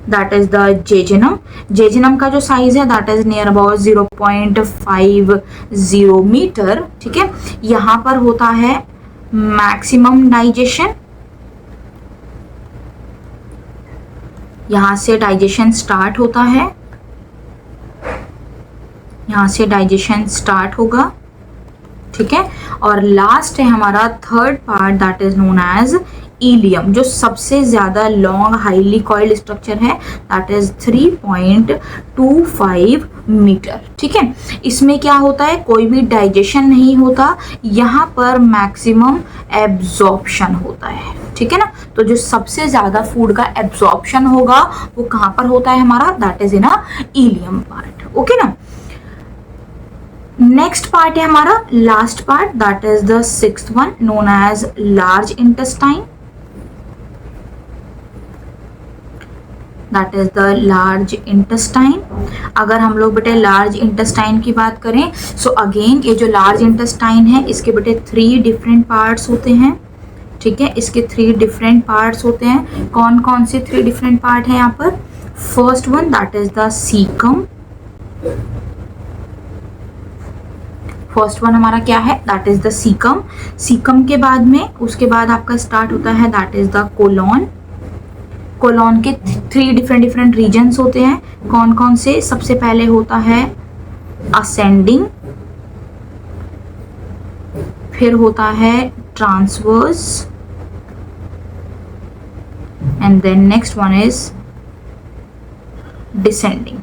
that is the jejunum. Jejunum का जो साइज है that is near about 0.50 metre. ठीक है, यहाँ पर होता है मैक्सिमम डाइजेशन, यहां से डाइजेशन स्टार्ट होता है, यहां से डाइजेशन स्टार्ट होगा। ठीक है, और लास्ट है हमारा third part that is known as ileum, जो सबसे ज्यादा लॉन्ग हाईली कॉइल्ड स्ट्रक्चर है दैट इज 3.25 मीटर। ठीक है, इसमें क्या होता है, कोई भी डाइजेशन नहीं होता, यहाँ पर मैक्सिमम एब्जॉर्प्शन होता है। ठीक है ना, तो जो सबसे ज्यादा फूड का एब्जॉर्प्शन होगा वो कहाँ पर होता है हमारा, that is in a ileum part. Okay ना, नेक्स्ट पार्ट है हमारा last part that is the sixth one known as large intestine. That is the large intestine. अगर हम लोग बेटे लार्ज इंटेस्टाइन की बात करें, सो अगेन ये जो लार्ज इंटेस्टाइन है इसके बेटे 3 डिफरेंट पार्ट्स होते हैं, ठीक है, इसके 3 डिफरेंट पार्ट्स होते हैं। कौन कौन से 3 डिफरेंट पार्ट है यहाँ पर? First one that is the caecum, first one हमारा क्या है? That is the caecum. Caecum के बाद में उसके बाद आपका स्टार्ट होता है that is the colon. Colon के 3 डिफरेंट रीजन्स होते हैं। कौन कौन से? सबसे पहले होता है असेंडिंग, फिर होता है transverse, and then next one is descending,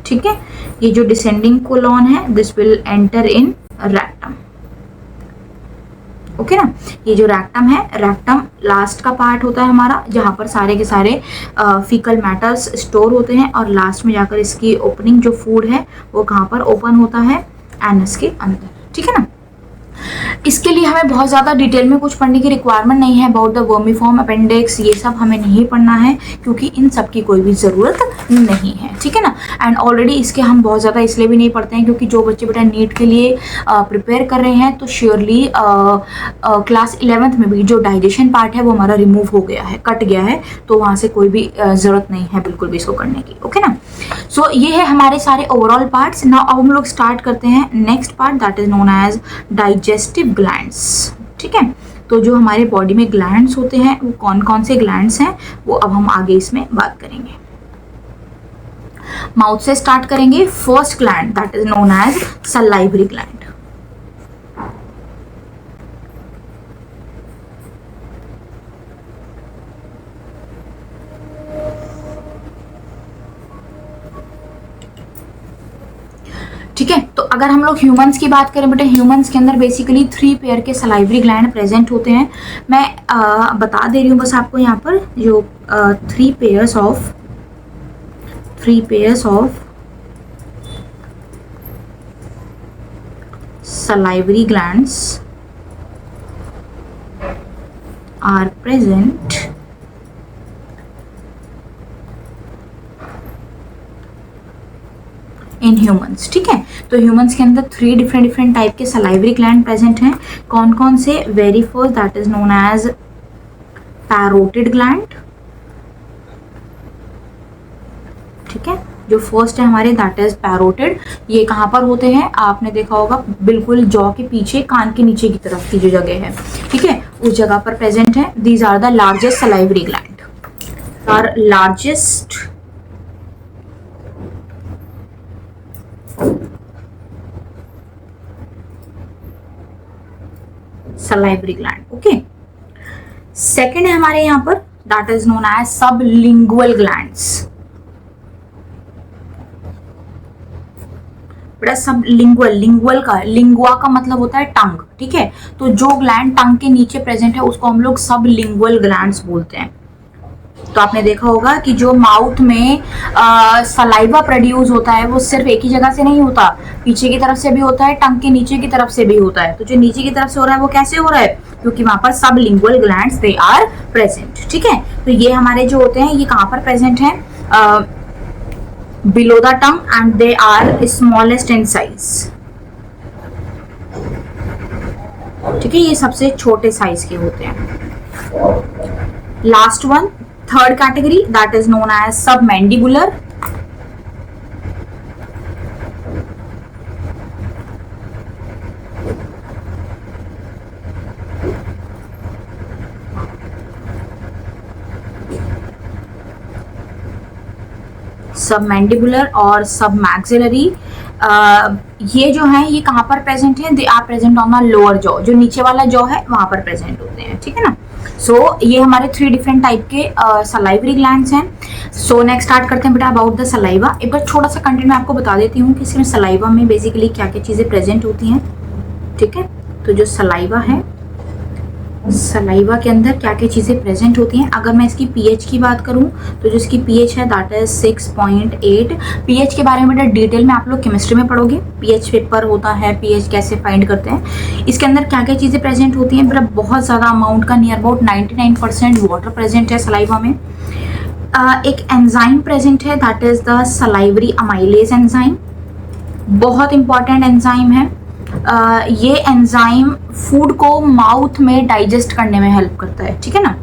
ठीक है। ये जो डिसेंडिंग कोलॉन है this will enter in rectum, okay ना। ये जो रेक्टम है, रेक्टम लास्ट का पार्ट होता है हमारा, जहां पर सारे के सारे फीकल मैटर्स स्टोर होते हैं, और लास्ट में जाकर इसकी ओपनिंग जो फूड है वो कहाँ पर ओपन होता है? एनस के अंदर, ठीक है ना। इसके लिए हमें बहुत ज़्यादा डिटेल में कुछ पढ़ने की रिक्वायरमेंट नहीं है। अबाउट द वर्मीफॉर्म, अपेंडिक्स, ये सब हमें नहीं पढ़ना है क्योंकि इन सब की कोई भी ज़रूरत नहीं है, ठीक है ना। एंड ऑलरेडी इसके हम बहुत ज़्यादा इसलिए भी नहीं पढ़ते हैं क्योंकि जो बच्चे बेटा नीट के लिए प्रिपेयर कर रहे हैं तो श्योरली क्लास 11th में भी जो डाइजेशन पार्ट है वो हमारा रिमूव हो गया है, कट गया है, तो वहाँ से कोई भी ज़रूरत नहीं है बिल्कुल भी इसको करने की, ओके ना। सो ये है हमारे सारे ओवरऑल पार्ट्स। नाउ अब हम लोग स्टार्ट करते हैं next part that is known as digestive glands, ठीक है। तो जो हमारे बॉडी में ग्लैंड्स होते हैं वो कौन कौन से ग्लैंड्स हैं वो अब हम आगे इसमें बात करेंगे। माउथ से स्टार्ट करेंगे। First gland that is known as salivary gland. ठीक है, तो अगर हम लोग ह्यूमंस की बात करें बेटे, ह्यूमंस के अंदर बेसिकली 3 पेयर के सलाइवरी ग्लैंड प्रेजेंट होते हैं। मैं बता दे रही हूँ बस आपको यहाँ पर जो 3 pairs of salivary glands are present in humans, ठीक है। तो ह्यूमंस के अंदर 3 डिफरेंट टाइप के सलाइवरी ग्लैंड प्रेजेंट हैं। कौन कौन से? Very first that is known as parotid gland, ठीक है। जो फर्स्ट है हमारे दैट इज पैरोटिड। ये कहाँ पर होते हैं? आपने देखा होगा बिल्कुल जॉ के पीछे, कान के नीचे की तरफ की जो जगह है, ठीक है, उस जगह पर प्रेजेंट है। These are the largest salivary gland, are largest salivary gland, okay. Second है हमारे यहाँ पर that is known as sublingual glands. बेटा सबलिंगुअल, लिंगुअल का, लिंगुआ का मतलब होता है टंग, ठीक है। तो जो ग्लैंड टंग के नीचे प्रेजेंट है उसको हम लोग सबलिंगुअल ग्लैंड्स बोलते हैं। तो आपने देखा होगा कि जो माउथ में सलाइवा प्रोड्यूस होता है वो सिर्फ एक ही जगह से नहीं होता, पीछे की तरफ से भी होता है, टंग के नीचे की तरफ से भी होता है। तो जो नीचे की तरफ से हो रहा है वो कैसे हो रहा है? क्योंकि वहां पर sublingual glands they are present, ठीक है। तो ये हमारे जो होते हैं ये कहाँ पर प्रेजेंट है? Below the tongue and they are smallest in size, ठीक है। ये सबसे छोटे साइज के होते हैं। Last one, third category that is known as submandibular. Submandibular और सबमैक्सिलरी, ये जो है ये कहाँ पर प्रेजेंट है? They are present on the lower jaw, जो नीचे वाला जॉ है वहां पर प्रेजेंट होते हैं, ठीक है ना। सो ये हमारे 3 डिफरेंट टाइप के सलाइवरी ग्लैंड्स हैं। सो नेक्स्ट स्टार्ट करते हैं बेटा अबाउट द सलाइवा। एक बार छोटा सा कंटेंट मैं आपको बता देती हूँ कि इसमें सलाइवा में बेसिकली क्या क्या चीजें प्रेजेंट होती हैं, ठीक है। तो जो सलाइवा है, सलाइवा के अंदर क्या क्या चीज़ें प्रेजेंट होती हैं। अगर मैं इसकी पीएच की बात करूं तो जो इसकी पीएच है दैट इज 6.8। पीएच के बारे में बेटा डिटेल में आप लोग केमिस्ट्री में पढ़ोगे, पीएच पेपर होता है, पीएच कैसे फाइंड करते हैं। इसके अंदर क्या क्या चीज़ें प्रेजेंट होती हैं बेटा? बहुत ज़्यादा अमाउंट का, नियर अबाउट 99% वाटर प्रेजेंट है सलाइवा में। एक एंजाइम प्रेजेंट है, that is the salivary amylase enzyme. बहुत इंपॉर्टेंट एंजाइम है। ये एंजाइम फूड को माउथ में डाइजेस्ट करने में हेल्प करता है, ठीक है ना।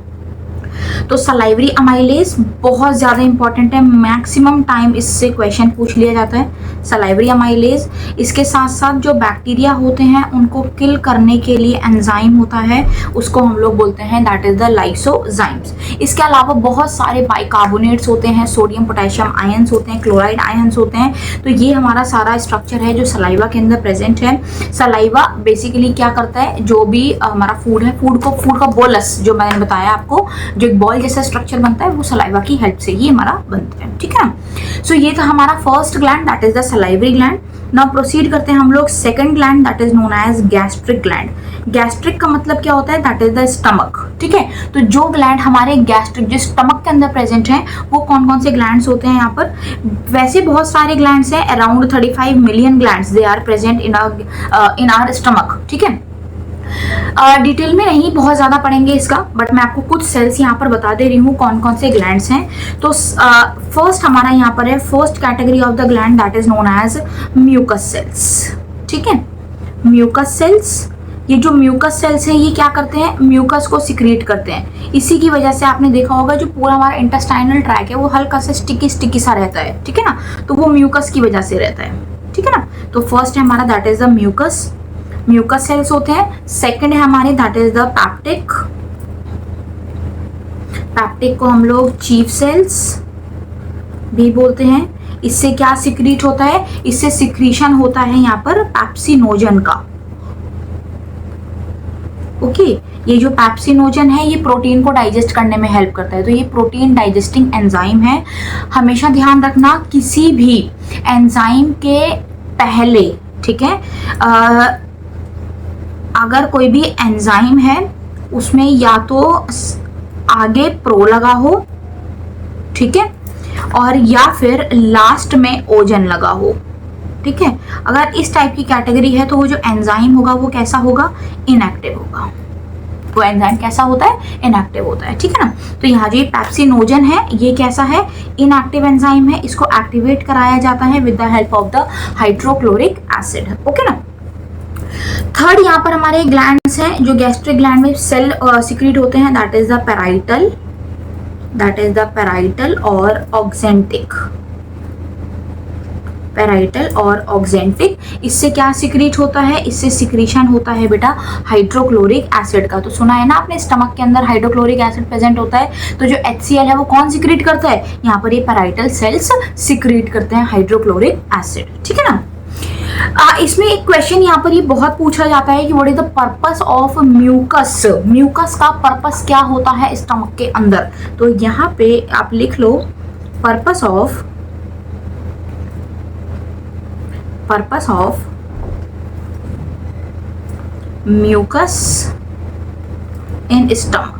तो सलाइवरी अमाइलेज बहुत ज़्यादा इंपॉर्टेंट है, मैक्सिमम टाइम इससे क्वेश्चन पूछ लिया जाता है। सलाइवरी अमाइलेज, इसके साथ साथ जो बैक्टीरिया होते हैं उनको किल करने के लिए एंजाइम होता है, उसको हम लोग बोलते हैं दैट इज द लाइसोजाइम्स। इसके अलावा बहुत सारे बाइकार्बोनेट्स होते हैं, सोडियम पोटेशियम आयंस होते हैं, क्लोराइड आयंस होते हैं। तो ये हमारा सारा स्ट्रक्चर है जो सलाइवा के अंदर प्रेजेंट है। सलाइवा बेसिकली क्या करता है, जो भी हमारा फूड है, फूड का बोलस जो मैंने बताया आपको, जो एक बॉल जैसा स्ट्रक्चर बनता है, वो सलाइवा की हेल्प से ही हमारा बनता है, ठीक है ना। सो ये था हमारा first gland, that is the salivary gland. Now proceed करते हैं हम लोग second gland, that is known as gastric gland. Gastric का मतलब क्या होता है, दैट इज द स्टमक, ठीक है। तो जो ग्लैंड हमारे गैस्ट्रिक, जो स्टमक के अंदर प्रेजेंट है, वो कौन कौन से ग्लैंड्स होते हैं यहाँ पर। वैसे बहुत सारे ग्लैंड्स हैं, around 35 million glands they are present in our stomach, ठीक है। डिटेल में नहीं बहुत ज़्यादा पढ़ेंगे इसका, बट मैं आपको कुछ सेल्स यहाँ पर बता दे रही हूँ कौन कौन से ग्लैंड्स हैं। तो फर्स्ट हमारा यहाँ पर है, first category of the gland that is known as mucus cells, ठीक है। म्यूकस सेल्स, ये जो म्यूकस सेल्स हैं ये क्या करते हैं, म्यूकस को सिक्रीट करते हैं। इसी की वजह से आपने देखा होगा जो पूरा हमारा इंटेस्टाइनल ट्रैक है वो हल्का सा स्टिकी सा रहता है, ठीक है ना। तो वो म्यूकस की वजह से रहता है, ठीक है ना। तो फर्स्ट है हमारा that is the mucus cells होते हैं। सेकंड है हमारे दैट इज द पैप्टिक को हम लोग चीफ सेल्स भी बोलते हैं। इससे क्या सिक्रीट होता है, इससे सिक्रीशन होता है यहाँ पर पैप्सिनोजन का, ओके। ये जो पैप्सिनोजन है ये प्रोटीन को डाइजेस्ट करने में हेल्प करता है, तो ये प्रोटीन डाइजेस्टिंग एंजाइम है। हमेशा ध्यान रखना किसी भी एंजाइम के पहले, ठीक है, अगर कोई भी एंजाइम है उसमें या तो आगे प्रो लगा हो, ठीक है, और या फिर लास्ट में ओजन लगा हो, ठीक है। अगर इस टाइप की कैटेगरी है तो वो जो एंजाइम होगा वो कैसा होगा, इनएक्टिव होगा। वो एंजाइम कैसा होता है, इनएक्टिव होता है, ठीक है ना। तो यहाँ जो ये पैप्सिनोजन है ये कैसा है, इनएक्टिव एंजाइम है, इसको एक्टिवेट कराया जाता है with the help of the hydrochloric acid, okay ना। थर्ड यहाँ पर हमारे ग्लैंड्स हैं जो गैस्ट्रिक ग्लैंड में सेल सिक्रीट होते हैं, दैट इज द पैराइटल और ऑक्सेंटिक। पैराइटल और ऑक्सेंटिक, इससे क्या सिक्रीट होता है, इससे सिक्रीशन होता है बेटा हाइड्रोक्लोरिक एसिड का। तो सुना है ना आपने, स्टमक के अंदर हाइड्रोक्लोरिक एसिड प्रेजेंट होता है, तो जो HCl है वो कौन सिक्रीट करता है, यहाँ पर ये पैराइटल सेल्स सिक्रीट करते हैं हाइड्रोक्लोरिक एसिड, ठीक है ना। इसमें एक क्वेश्चन यहाँ पर ये बहुत पूछा जाता है कि what is the purpose of mucus. Mucus का पर्पस क्या होता है स्टमक के अंदर, तो यहाँ पे आप लिख लो purpose of mucus in stomach,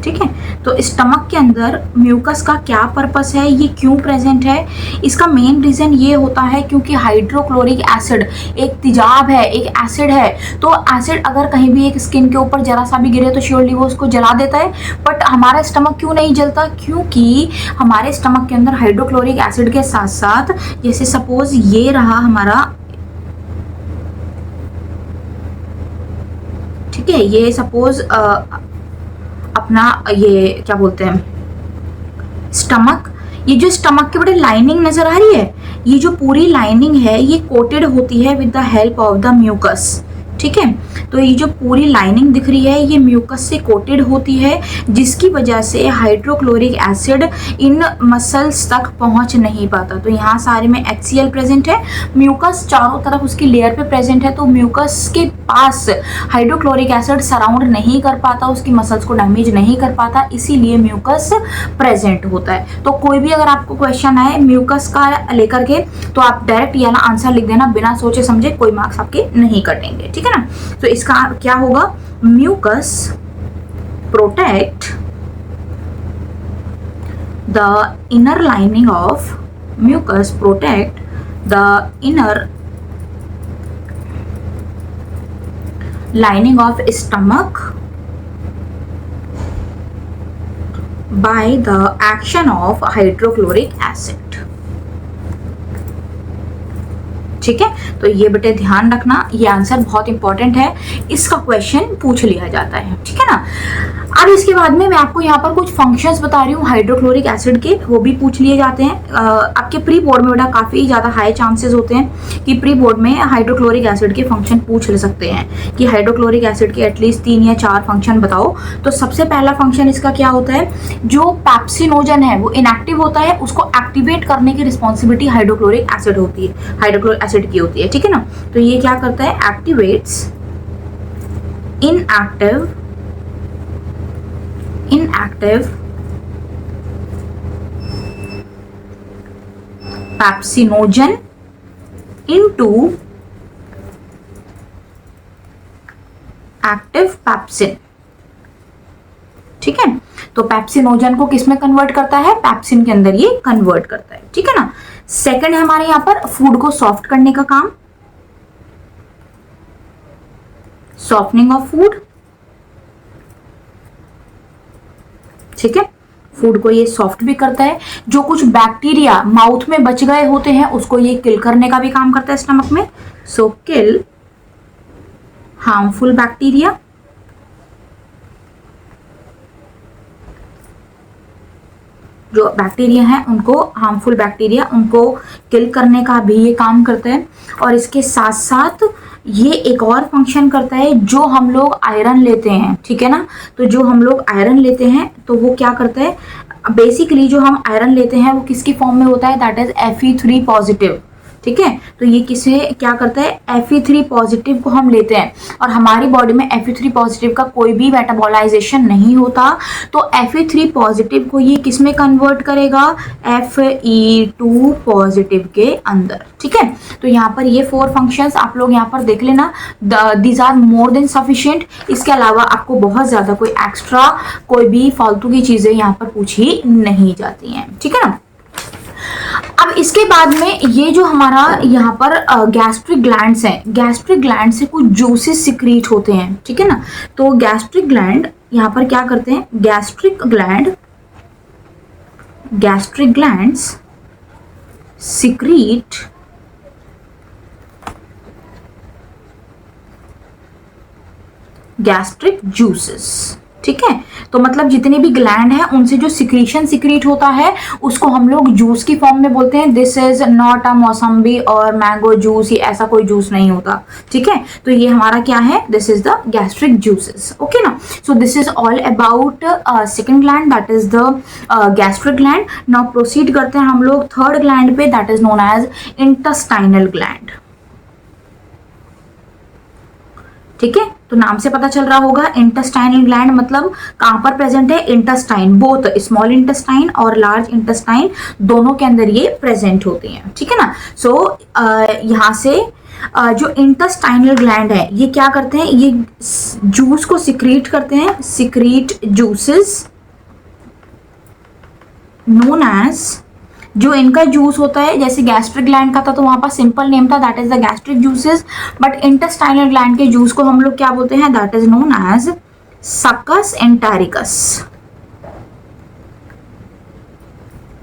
ठीक है। तो स्टमक के अंदर म्यूकस का क्या पर्पस है, ये क्यों प्रेजेंट है, इसका मेन रीजन ये होता है क्योंकि हाइड्रोक्लोरिक एसिड एक तेजाब है, एक एसिड है। तो एसिड अगर कहीं भी एक स्किन के ऊपर जरा सा भी गिरे तो श्योरली वो उसको जला देता है, बट हमारा स्टमक क्यों नहीं जलता, क्योंकि हमारे स्टमक के अंदर हाइड्रोक्लोरिक एसिड के साथ साथ, जैसे सपोज ये रहा हमारा, ठीक है, ये सपोज अपना ये क्या बोलते हैं स्टमक, ये जो स्टमक के बड़े लाइनिंग नजर आ रही है, ये जो पूरी लाइनिंग है ये कोटेड होती है with the help of the mucus, ठीक है। तो ये जो पूरी लाइनिंग दिख रही है ये म्यूकस से कोटेड होती है, जिसकी वजह से हाइड्रोक्लोरिक एसिड इन मसल्स तक पहुंच नहीं पाता। तो यहाँ सारे में HCl प्रेजेंट है, म्यूकस चारों तरफ उसकी लेयर पे प्रेजेंट है, तो म्यूकस के पास हाइड्रोक्लोरिक एसिड सराउंड नहीं कर पाता, उसकी मसल्स को डैमेज नहीं कर पाता, इसीलिए म्यूकस प्रेजेंट होता है। तो कोई भी अगर आपको क्वेश्चन आए म्यूकस का लेकर के, तो आप डायरेक्ट ये ना आंसर लिख देना, बिना सोचे समझे, कोई मार्क्स आपके नहीं कटेंगे, ठीक है ना। तो इसका क्या होगा, mucus protect the inner lining of, mucus protect the inner lining of stomach by the action of hydrochloric acid. ठीक है, तो ये बेटे ध्यान रखना, ये आंसर बहुत इंपॉर्टेंट है, इसका क्वेश्चन पूछ लिया जाता है। ठीक है ना। अब इसके बाद में मैं आपको यहाँ पर कुछ फंक्शंस बता रही हूँ हाइड्रोक्लोरिक एसिड के, वो भी पूछ लिए जाते हैं। आपके प्री बोर्ड में बेटा काफी ज्यादा हाई चांसेस होते हैं कि प्री बोर्ड में हाइड्रोक्लोरिक एसिड के फंक्शन पूछ ले सकते हैं कि हाइड्रोक्लोरिक एसिड के एटलीस्ट 3 या 4 फंक्शन बताओ। तो सबसे पहला फंक्शन इसका क्या होता है, जो पैप्सिनोजन है वो इनएक्टिव होता है, उसको एक्टिवेट करने की रिस्पॉन्सिबिलिटी हाइड्रोक्लोरिक एसिड होती है, हाइड्रोक्लोरिक एसिड की होती है। ठीक है ना। तो ये क्या करता है, activates inactive pepsinogen into active pepsin. ठीक है, तो पैप्सिनोजन को किस में कन्वर्ट करता है, पैप्सिन के अंदर ये कन्वर्ट करता है। ठीक है ना। सेकंड है हमारे यहां पर फूड को सॉफ्ट करने का काम, सॉफ्टनिंग ऑफ फूड। ठीक है, फूड को ये सॉफ्ट भी करता है, जो कुछ बैक्टीरिया माउथ में बच गए होते हैं उसको ये किल करने का भी काम करता है स्टमक में। सो किल हार्मफुल बैक्टीरिया। जो बैक्टीरिया हैं उनको, हार्मफुल बैक्टीरिया उनको किल करने का भी ये काम करता है। और इसके साथ साथ ये एक और फंक्शन करता है, जो हम लोग आयरन लेते हैं। ठीक है ना। तो जो हम लोग आयरन लेते हैं तो वो क्या करता है, बेसिकली जो हम आयरन लेते हैं वो किसकी फॉर्म में होता है, दैट इज Fe3 पॉजिटिव। ठीक है, तो ये किसे क्या करता है, Fe3 पॉजिटिव को हम लेते हैं और हमारी बॉडी में Fe3 पॉजिटिव का कोई भी मेटाबॉलाइजेशन नहीं होता, तो Fe3 पॉजिटिव को ये किस में कन्वर्ट करेगा, Fe2 पॉजिटिव के अंदर। ठीक है, तो यहाँ पर ये 4 फंक्शंस आप लोग यहाँ पर देख लेना, these are more than sufficient. इसके अलावा आपको बहुत ज्यादा कोई एक्स्ट्रा कोई भी फालतू की चीजें यहाँ पर पूछी नहीं जाती हैं। ठीक है ना। अब इसके बाद में ये जो हमारा यहाँ पर गैस्ट्रिक ग्लैंड्स हैं, गैस्ट्रिक ग्लैंड से कुछ जूसेस सिक्रीट होते हैं। ठीक है ना। तो गैस्ट्रिक ग्लैंड यहाँ पर क्या करते हैं, gastric glands secrete gastric juices. ठीक है, तो मतलब जितने भी ग्लैंड है उनसे जो सिक्रीशन सिक्रीट होता है उसको हम लोग जूस की फॉर्म में बोलते हैं। दिस इज नॉट अ मौसम्बी और मैंगो जूस, ये ऐसा कोई जूस नहीं होता। ठीक है, तो ये हमारा क्या है, this is the gastric juices. Okay ना। So this is all about second gland, that is the gastric gland. Now proceed करते हैं हम लोग थर्ड ग्लैंड पे, that is known as intestinal gland. ठीक है, तो नाम से पता चल रहा होगा इंटेस्टाइनल ग्लैंड मतलब कहां पर प्रेजेंट है, इंटेस्टाइन, बोथ स्मॉल इंटेस्टाइन और लार्ज इंटेस्टाइन दोनों के अंदर ये प्रेजेंट होती हैं। ठीक है ना। सो यहां से जो इंटेस्टाइनल ग्लैंड है ये क्या करते हैं, ये जूस को सिक्रीट करते हैं, सिक्रीट जूसेस नोन एज, जो इनका जूस होता है, जैसे गैस्ट्रिक ग्लैंड का था तो वहां पर सिंपल नेम था, that is the gastric juices, but intestinal gland के जूस को हम लोग क्या बोलते हैं, that is known as succus entericus.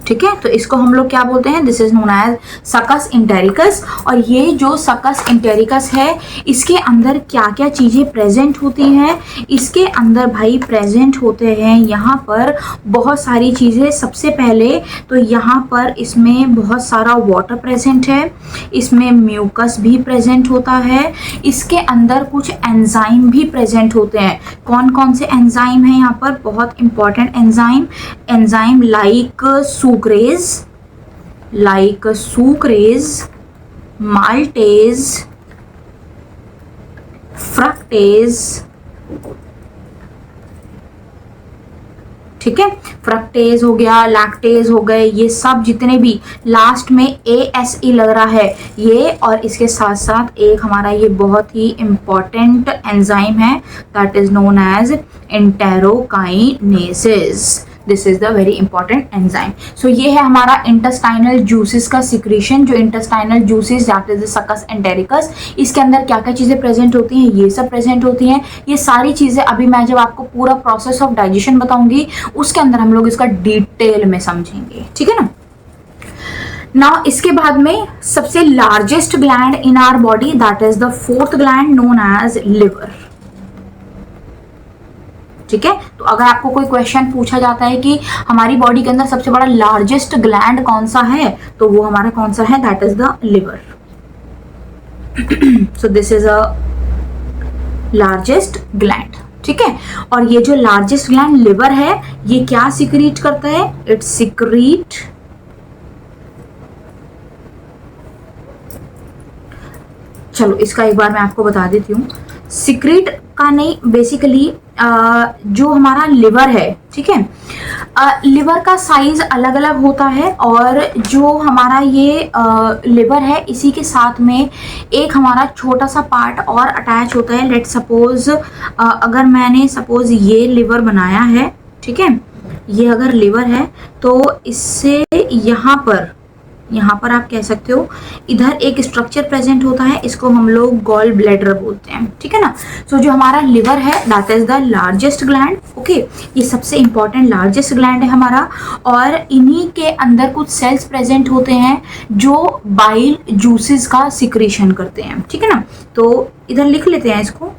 ठीक है, तो इसको हम लोग क्या बोलते हैं, this is known as succus entericus. और ये जो सक्कस एंटेरिकस है इसके अंदर क्या क्या चीजें प्रेजेंट होती हैं, इसके अंदर भाई प्रेजेंट होते हैं यहाँ पर बहुत सारी चीजें। सबसे पहले तो यहाँ पर इसमें बहुत सारा वाटर प्रेजेंट है, इसमें म्यूकस भी प्रेजेंट होता है, इसके अंदर कुछ एंजाइम भी प्रेजेंट होते हैं। कौन कौन से एंजाइम है यहाँ पर, बहुत important enzyme like sucrase, maltase, fructase। ठीक है, फ्रक्टेज हो गया, लैक्टेज हो गए, ये सब जितने भी लास्ट में ASE लग रहा है ये, और इसके साथ साथ एक हमारा ये बहुत ही इंपॉर्टेंट एंजाइम है that is known as enterokinases. This is the very important enzyme. So ये है हमारा इंटेस्टाइनल जूसेस का सिक्रीशन, जो intestinal juices that is the succus entericus, इसके अंदर क्या क्या चीजें प्रेजेंट होती हैं, ये सब प्रेजेंट होती हैं। ये सारी चीजें अभी मैं जब आपको पूरा प्रोसेस ऑफ डाइजेशन बताऊंगी उसके अंदर हम लोग इसका डिटेल में समझेंगे, ठीक है ना। नाउ इसके बाद में सबसे largest gland in our body that is the fourth gland known as liver, ठीक है। तो अगर आपको कोई क्वेश्चन पूछा जाता है कि हमारी बॉडी के अंदर सबसे बड़ा लार्जेस्ट ग्लैंड कौन सा है, तो वो हमारा कौन सा है, that is the liver. So this is a largest gland, ठीक है। और ये जो लार्जेस्ट ग्लैंड लिवर है ये क्या सिक्रीट करता है, इट सिक्रीट चलो इसका एक बार मैं आपको बता देती हूँ। सिक्रीट का नहीं, बेसिकली जो हमारा लिवर है, ठीक है, लिवर का साइज अलग अलग होता है और जो हमारा ये लिवर है इसी के साथ में एक हमारा छोटा सा पार्ट और अटैच होता है। लेट सपोज अगर मैंने सपोज ये लिवर बनाया है, ठीक है, ये अगर लिवर है तो इससे यहाँ पर आप कह सकते हो इधर एक स्ट्रक्चर प्रेजेंट होता है, इसको हम लोग गॉल ब्लैडर बोलते हैं, ठीक है ना। सो जो हमारा लिवर है that is the largest gland, okay, ये सबसे इंपॉर्टेंट लार्जेस्ट ग्लैंड है हमारा। और इन्हीं के अंदर कुछ सेल्स प्रेजेंट होते हैं जो बाइल जूसेस का सिक्रीशन करते हैं, ठीक है ना। तो इधर लिख लेते हैं इसको,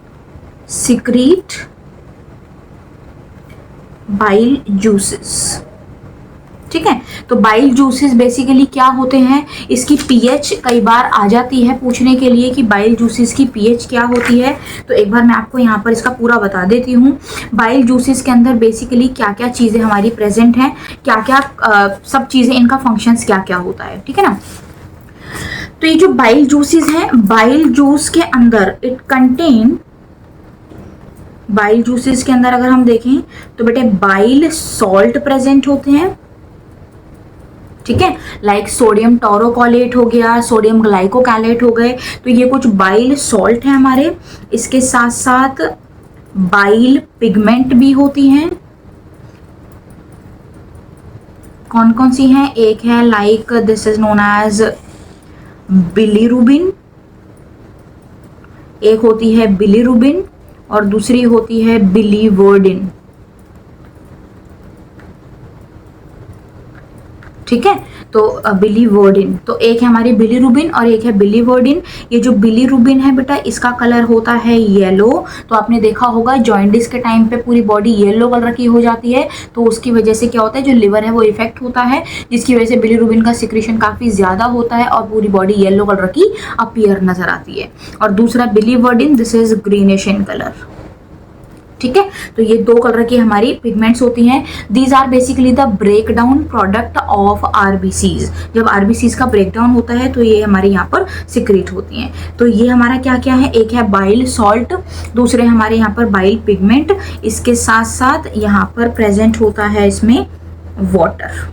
सिक्रीट बाइल जूसेस, ठीक है। तो बाइल जूसेस बेसिकली क्या होते हैं, इसकी पीएच कई बार आ जाती है पूछने के लिए कि बाइल जूसेस की पीएच क्या होती है। तो एक बार मैं आपको यहाँ पर इसका पूरा बता देती हूँ। बाइल जूसेस के अंदर बेसिकली क्या क्या चीज़ें हमारी प्रेजेंट हैं, क्या क्या सब चीज़ें, इनका फंक्शंस क्या क्या होता है, ठीक है ना। तो ये जो बाइल जूसेस हैं, बाइल जूस के अंदर इट कंटेन, बाइल जूसेस के अंदर अगर हम देखें तो बेटे बाइल सॉल्ट प्रेजेंट होते हैं, ठीक है, लाइक सोडियम टोरोकोलेट हो गया, सोडियम ग्लाइकोकैलेट हो गए, तो ये कुछ बाइल सॉल्ट है हमारे। इसके साथ साथ बाइल पिगमेंट भी होती हैं। कौन कौन सी हैं, एक है like this is known as bilirubin, एक होती है बिलीरुबिन और दूसरी होती है बिलीवर्डिन, ठीक है। तो बिलीवर्डिन, तो एक है हमारी बिलीरुबिन और एक है बिलीवर्डिन। ये जो बिलीरुबिन है बेटा इसका कलर होता है येलो, तो आपने देखा होगा जॉइंडिस के टाइम पे पूरी बॉडी येलो कलर की हो जाती है, तो उसकी वजह से क्या होता है, जो लिवर है वो इफेक्ट होता है, जिसकी वजह से बिलीरुबिन का सिक्रीशन काफ़ी ज़्यादा होता है और पूरी बॉडी येलो कलर की अपीयर नजर आती है। और दूसरा biliverdin, this is greenish in colour, ठीक है। तो ये दो कलर की हमारी पिगमेंट्स होती हैं। These are basically the break down product of RBCs. जब आरबीसीज का ब्रेक डाउन होता है तो ये हमारे यहाँ पर सिक्रीट होती हैं। तो ये हमारा क्या क्या है, एक है बाइल सॉल्ट, दूसरे हमारे यहाँ पर बाइल पिगमेंट, इसके साथ साथ यहाँ पर प्रेजेंट होता है इसमें वाटर,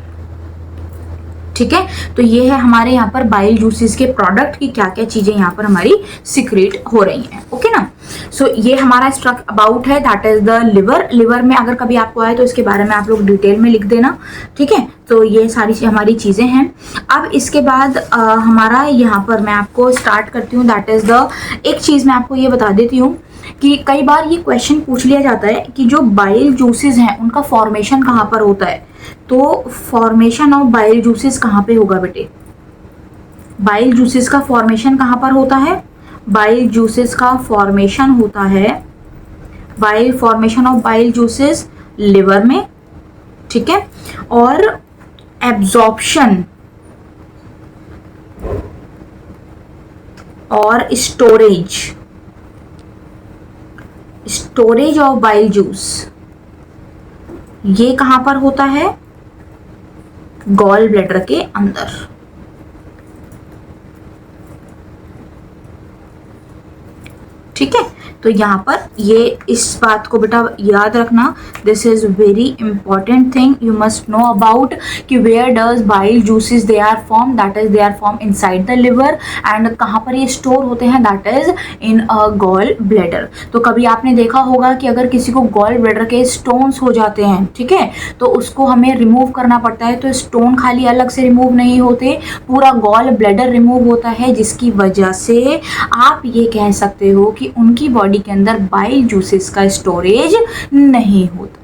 ठीक है। तो ये है हमारे यहाँ पर बाइल जूसेस के प्रोडक्ट की क्या क्या चीजें यहाँ पर हमारी सिक्रेट हो रही हैं, ओके ना। सो ये हमारा स्ट्रक अबाउट है that is the liver. Liver में अगर कभी आपको आए तो इसके बारे में आप लोग डिटेल में लिख देना, ठीक है। तो ये सारी हमारी चीजें हैं। अब इसके बाद हमारा यहाँ पर मैं आपको स्टार्ट करती हूँ, दैट इज द, एक चीज मैं आपको ये बता देती हूँ कि कई बार ये क्वेश्चन पूछ लिया जाता है कि जो बाइल जूसेस हैं उनका फॉर्मेशन कहाँ पर होता है। तो फॉर्मेशन ऑफ बाइल जूसेस कहाँ पे होगा बेटे, बाइल जूसेस का फॉर्मेशन कहाँ पर होता है, बाइल जूसेस का फॉर्मेशन होता है, bile formation of bile juices liver में, ठीक है। और एब्जॉर्प्शन और स्टोरेज ऑफ बाइल जूस ये कहां पर होता है, गॉल ब्लैडर के अंदर, ठीक है। तो यहाँ पर ये इस बात को बेटा याद रखना, this is very important thing you must know about कि where does bile juices they are form, that is they are form inside the liver, and कहाँ पर ये स्टोर होते हैं, that is in a gall bladder. तो कभी आपने देखा होगा कि अगर किसी को गॉल ब्लैडर के स्टोन्स हो जाते हैं, ठीक है, तो उसको हमें रिमूव करना पड़ता है। तो स्टोन खाली अलग से रिमूव नहीं होते, पूरा गॉल ब्लैडर रिमूव होता है, जिसकी वजह से आप ये कह सकते हो कि उनकी बॉडी के अंदर बाइल जूसेस का स्टोरेज नहीं होता,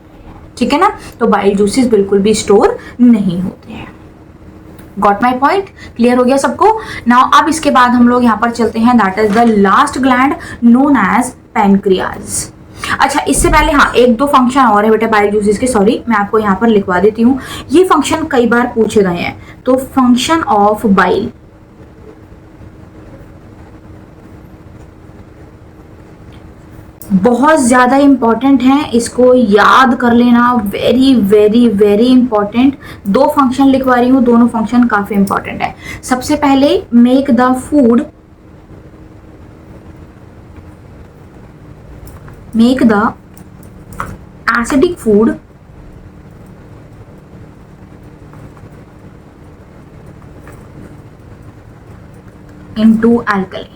ठीक है ना। तो बाइल जूसेस बिल्कुल भी स्टोर नहीं होते हैं। गॉट माई पॉइंट, क्लियर हो गया सबको। नाउ अब इसके बाद हम लोग यहाँ पर चलते हैं, that is the last gland known as pancreas. अच्छा, इससे पहले हाँ एक दो फंक्शन और है बेटा बाइल जूसेस के, सॉरी मैं आपको यहाँ पर लिखवा देती हूँ, ये फंक्शन कई बार पूछे गए हैं। तो फंक्शन ऑफ बाइल, बहुत ज़्यादा इंपॉर्टेंट है, इसको याद कर लेना, वेरी वेरी वेरी इंपॉर्टेंट। दो फंक्शन लिखवा रही हूँ, दोनों फंक्शन काफी इंपॉर्टेंट है। सबसे पहले make the food, make the acidic food into alkali,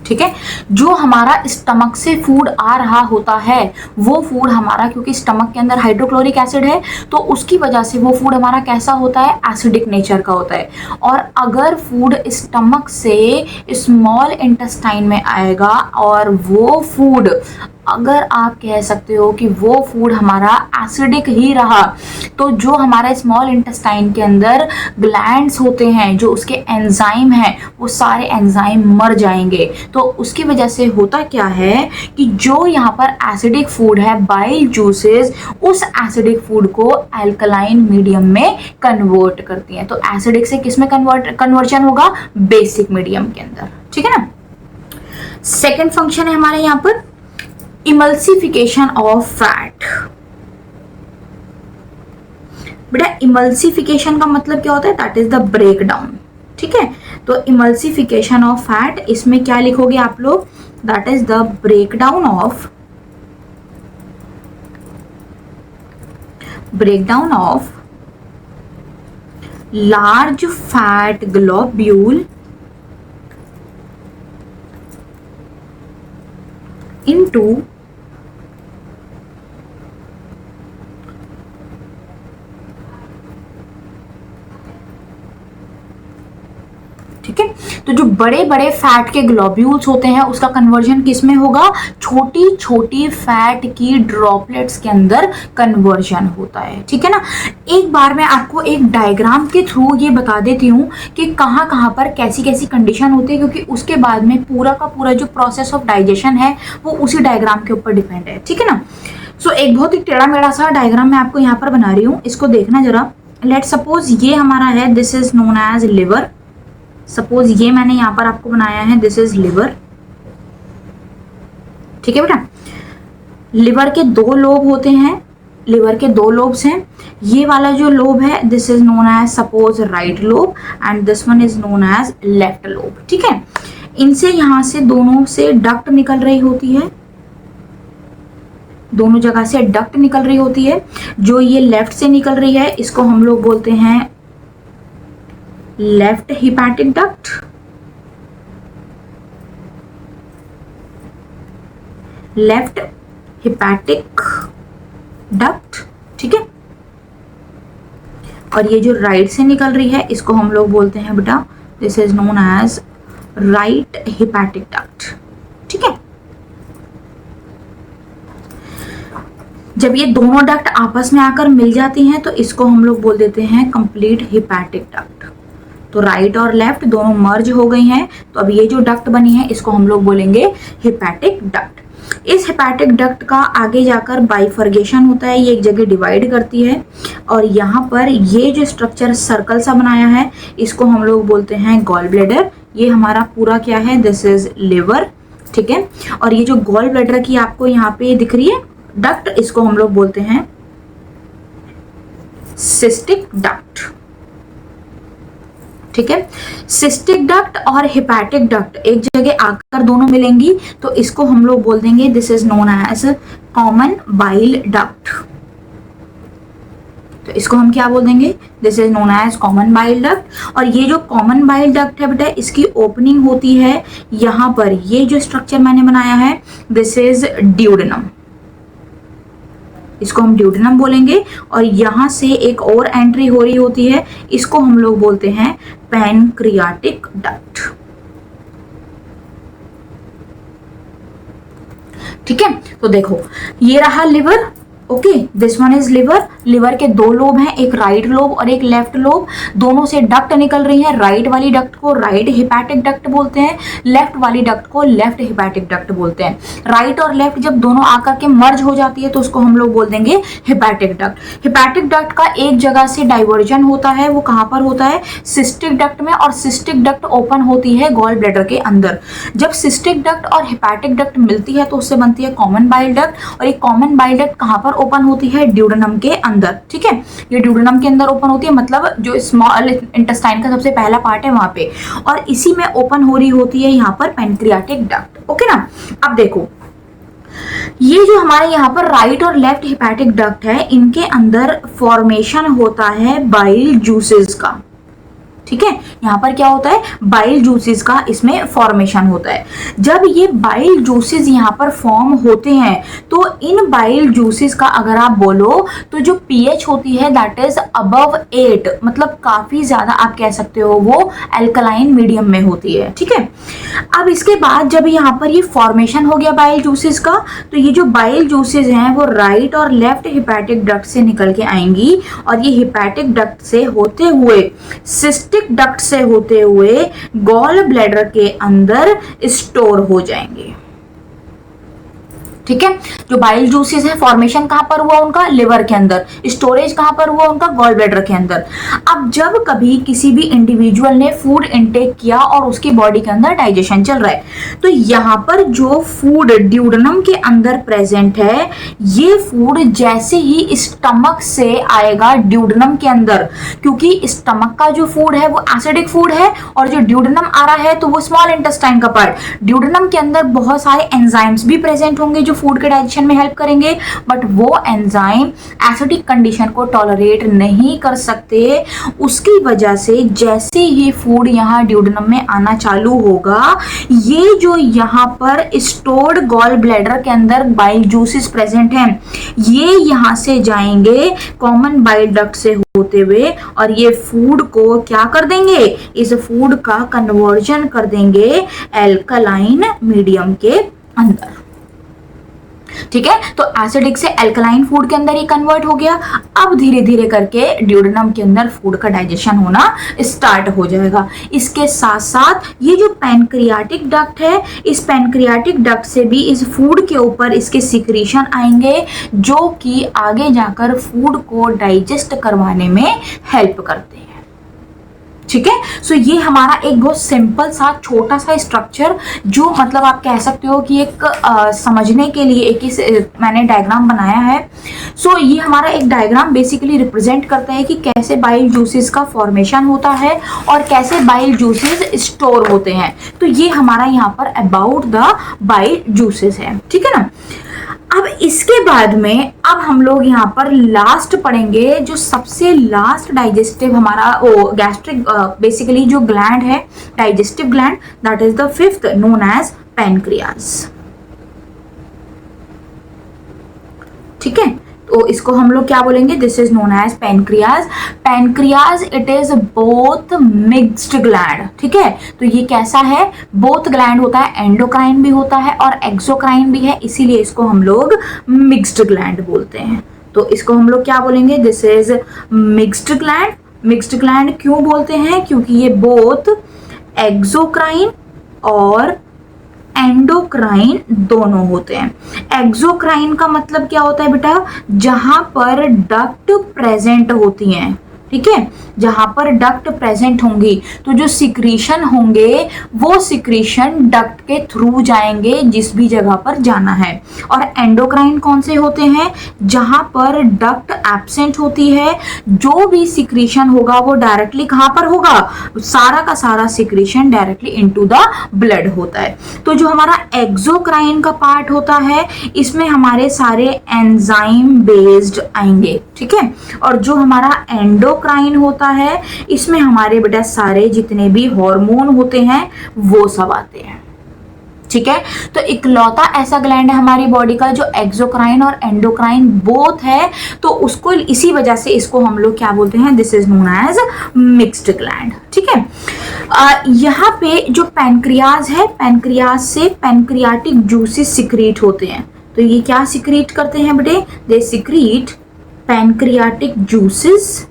ठीक है। जो हमारा स्टमक से फूड आ रहा होता है वो फूड हमारा, क्योंकि स्टमक के अंदर हाइड्रोक्लोरिक एसिड है, तो उसकी वजह से वो फूड हमारा कैसा होता है, एसिडिक नेचर का होता है। और अगर फूड स्टमक से स्मॉल इंटेस्टाइन में आएगा और वो फूड, अगर आप कह सकते हो कि वो फूड हमारा एसिडिक ही रहा, तो जो हमारा स्मॉल इंटेस्टाइन के अंदर ग्लैंड्स होते हैं, जो उसके एंजाइम हैं, वो सारे एंजाइम मर जाएंगे। तो उसकी वजह से होता क्या है कि जो यहाँ पर एसिडिक फूड है, बाइल जूसेस उस एसिडिक फूड को अल्कलाइन मीडियम में कन्वर्ट करती हैं। तो एसिडिक से किस में कन्वर्जन होगा, बेसिक मीडियम के अंदर, ठीक है ना। सेकेंड फंक्शन है हमारे यहाँ पर इमल्सिफिकेशन ऑफ फैट। बेटा इमल्सिफिकेशन का मतलब क्या होता है, that is the break down, ठीक है। तो इमल्सिफिकेशन ऑफ फैट, इसमें क्या लिखोगे आप लोग, that is the break down of large fat globule into ठीक है। तो जो बड़े बड़े फैट के ग्लोब्यूल्स होते हैं उसका कन्वर्जन किस में होगा, छोटी छोटी फैट की ड्रॉपलेट्स के अंदर कन्वर्जन होता है, ठीक है ना। एक बार मैं आपको एक डायग्राम के थ्रू ये बता देती हूँ कि कहाँ कहाँ पर कैसी कैसी कंडीशन होती है, क्योंकि उसके बाद में पूरा का पूरा जो प्रोसेस ऑफ डाइजेशन है वो उसी डायग्राम के ऊपर डिपेंड है, ठीक है ना। सो एक बहुत ही टेढ़ा मेढ़ा सा डायग्राम मैं आपको यहाँ पर बना रही हूँ, इसको देखना जरा। लेट सपोज ये हमारा है, this is known as liver. Suppose ये मैंने यहाँ पर आपको बनाया है, दिस इज लिवर, ठीक है बेटा। लिवर के दो लोब होते हैं, लिवर के दो लोब्स हैं। ये वाला जो लोब है, this is known as suppose right lobe and this one is known as left lobe, ठीक है। इनसे यहाँ से दोनों से डक्ट निकल रही होती है, दोनों जगह से डक्ट निकल रही होती है। जो ये लेफ्ट से निकल रही है इसको हम लोग बोलते हैं left hepatic duct, left hepatic duct, ठीक है। और ये जो राइट से निकल रही है इसको हम लोग बोलते हैं बेटा, this is known as right hepatic duct, ठीक है। जब ये दोनों डक्ट आपस में आकर मिल जाती हैं तो इसको हम लोग बोल देते हैं कंप्लीट हिपैटिक डक्ट। तो राइट और लेफ्ट दोनों मर्ज हो गई हैं, तो अब ये जो डक्ट बनी है इसको हम लोग बोलेंगे हिपैटिक डक्ट। इस हिपैटिक डक्ट का आगे जाकर बाइफर्गेशन होता है, ये एक जगह डिवाइड करती है, और यहाँ पर ये जो स्ट्रक्चर सर्कल सा बनाया है इसको हम लोग बोलते हैं गॉल ब्लैडर। ये हमारा पूरा क्या है, दिस इज लिवर, ठीक है। और ये जो गॉल ब्लैडर की आपको यहाँ पे दिख रही है डक्ट, इसको हम लोग बोलते हैं सिस्टिक डक्ट, ठीक है। सिस्टिक डक्ट और हिपैटिक डक्ट एक जगह आकर दोनों मिलेंगी, तो इसको हम लोग बोल देंगे this is known as common bile duct. तो इसको हम क्या बोल देंगे, this is known as common bile duct. और ये जो कॉमन बाइल डक्ट है बेटा, इसकी ओपनिंग होती है यहां पर, ये जो स्ट्रक्चर मैंने बनाया है दिस इज ड्यूडेनम, इसको हम ड्यूडेनम बोलेंगे। और यहां से एक और एंट्री हो रही होती है, इसको हम लोग बोलते हैं पैनक्रियाटिक डक्ट। ठीक है, तो देखो ये रहा liver, okay, this one is liver. Liver के दो लोब हैं, एक राइट लोब और एक लेफ्ट लोब, दोनों से डक्ट निकल रही है। राइट वाली डक्ट को राइट हिपैटिक डक्ट बोलते हैं, लेफ्ट वाली डक्ट को लेफ्ट हिपैटिक डक्ट बोलते हैं। राइट और लेफ्ट जब दोनों आकर के मर्ज हो जाती है तो उसको हम लोग बोल देंगे हिपैटिक डक्ट। हिपैटिक डक्ट का एक जगह से डाइवर्जन होता है, वो कहां पर होता है, सिस्टिक डक्ट में, और सिस्टिक डक्ट ओपन होती है गॉल ब्लैडर के अंदर। जब सिस्टिक डक्ट और हिपैटिक डक्ट मिलती है तो उससे बनती है कॉमन बाइल डक्ट। और ये कॉमन बाइल डक्ट कहां पर ओपन होती है, ड्यूडेनम के अंदर। ठीक है, ये ड्यूडेनम के अंदर ओपन होती है, मतलब जो स्मॉल इंटेस्टाइन का सबसे पहला पार्ट है वहां पे, और इसी में ओपन हो रही होती है यहाँ पर पैनक्रियाटिक डक्ट। ओके ना। अब देखो ये जो हमारे यहाँ पर राइट और लेफ्ट हिपैटिक डक्ट है, इनके अंदर फॉर्मेशन होता है बाइल जूसेस का। ठीक है, यहाँ पर क्या होता है, बाइल जूसेस का इसमें फॉर्मेशन होता है। जब ये बाइल जूसेस यहाँ पर फॉर्म होते हैं तो इन बाइल जूसेस का अगर आप बोलो तो जो पीएच होती है दैट इज अबव 8, मतलब काफी ज्यादा आप कह सकते हो वो अल्कलाइन मीडियम में होती है। ठीक है, अब इसके बाद जब यहाँ पर ये फॉर्मेशन हो गया बाइल जूसेस का, तो ये जो बाइल जूसेस हैं वो राइट और लेफ्ट हिपैटिक डक्ट से निकल के आएंगी, और ये हिपैटिक डक्ट से होते हुए सिस्टिक डक्ट से होते हुए गॉल ब्लैडर के अंदर स्टोर हो जाएंगे। ठीक है, जो बाइल जूसेस है फॉर्मेशन कहां पर हुआ उनका, लिवर के अंदर, स्टोरेज कहां पर हुआ उनका, गॉल ब्लैडर के अंदर। अब जब कभी किसी भी इंडिविजुअल ने फूड इनटेक किया और उसकी बॉडी के अंदर डाइजेशन चल रहा है, तो यहां पर जो फूड ड्यूडेनम के अंदर प्रेजेंट है, ये फूड जैसे ही स्टमक से आएगा ड्यूडेनम के अंदर, क्योंकि स्टमक का जो फूड है वो एसिडिक फूड है, और जो ड्यूडेनम आ रहा है तो वो स्मॉल इंटेस्टाइन का पार्ट। ड्यूडेनम के अंदर बहुत सारे एंजाइम्स भी प्रेजेंट होंगे जो फूड के डाइजेशन में हेल्प करेंगे, बट वो एंजाइम एसिडिक कंडीशन को टॉलरेट नहीं कर सकते। उसकी वजह से जैसे ही फूड यहाँ ड्यूडेनम में आना चालू होगा, ये जो यहाँ पर स्टोर्ड गॉल ब्लैडर के अंदर बाइल जूसेस प्रेजेंट हैं, ये यहाँ से जाएंगे कॉमन बाइल डक्ट से होते हुए, और ये फूड को क्या कर देंगे, इस फूड का कन्वर्जन कर देंगे एल्कलाइन मीडियम के अंदर। ठीक है, तो एसिडिक से अल्कलाइन फूड के अंदर ही कन्वर्ट हो गया। अब धीरे धीरे करके ड्यूडेनम के अंदर फूड का डाइजेशन होना स्टार्ट हो जाएगा। इसके साथ साथ ये जो पैनक्रियाटिक डक्ट है, इस पैनक्रियाटिक डक्ट से भी इस फूड के ऊपर इसके सिक्रीशन आएंगे, जो कि आगे जाकर फूड को डाइजेस्ट करवाने में हेल्प करते हैं। ठीक है, सो ये हमारा एक बहुत सिंपल सा छोटा सा स्ट्रक्चर, जो मतलब आप कह सकते हो कि एक समझने के लिए एक मैंने डायग्राम बनाया है। सो ये हमारा एक डायग्राम बेसिकली रिप्रेजेंट करता है कि कैसे बाइल जूसेस का फॉर्मेशन होता है और कैसे बाइल जूसेस स्टोर होते हैं। तो ये हमारा यहाँ पर अबाउट द बाइल जूसेस है। ठीक है ना। अब इसके बाद में अब हम लोग यहाँ पर लास्ट पढ़ेंगे, जो सबसे लास्ट डाइजेस्टिव हमारा वो गैस्ट्रिक बेसिकली जो ग्लैंड है, digestive gland, that is the fifth, known as pancreas. ठीक है, तो इसको हम लोग क्या बोलेंगे, this is known as pancreas. Pancreas it is both mixed gland. ठीक है, तो ये कैसा है, बोथ ग्लैंड होता है, एंडोक्राइन भी होता है और एक्सोक्राइन भी है, इसीलिए इसको हम लोग मिक्स्ड ग्लैंड बोलते हैं। तो इसको हम लोग क्या बोलेंगे, this is mixed gland. Mixed gland क्यों बोलते हैं, क्योंकि ये बोथ एक्सोक्राइन और एंडोक्राइन दोनों होते हैं। एक्सोक्राइन का मतलब क्या होता है बेटा, जहां पर डक्ट प्रेजेंट होती हैं, ठीक है, जहां पर डक्ट प्रेजेंट होंगी तो जो सिक्रीशन होंगे वो सिक्रीशन डक्ट के थ्रू जाएंगे जिस भी जगह पर जाना है। और एंडोक्राइन कौन से होते हैं, जहां पर डक्ट एब्सेंट होती है, जो भी सिक्रीशन होगा वो डायरेक्टली कहां पर होगा, सारा का सारा secretion directly into the blood होता है। तो जो हमारा एक्सोक्राइन का पार्ट होता है इसमें हमारे सारे एंजाइम बेस्ड आएंगे, ठीक है। और जो हमारा एंडोक्राइन होता है इसमें हमारे बेटा सारे जितने भी हार्मोन होते हैं वो सब आते हैं, ठीक है। तो इकलौता ऐसा ग्लैंड है हमारी बॉडी का जो एक्सोक्राइन और एंडोक्राइन बोथ है, तो उसको इसी वजह से इसको हम लोग क्या बोलते हैं, this is known as mixed gland, ठीक है। यहाँ पे जो पैनक्रियाज है, पैनक्रियाज से पैनक्रियाटिक जूसेस सिक्रीट होते हैं। तो ये क्या सिक्रीट करते हैं बेटे, they secrete pancreatic juices,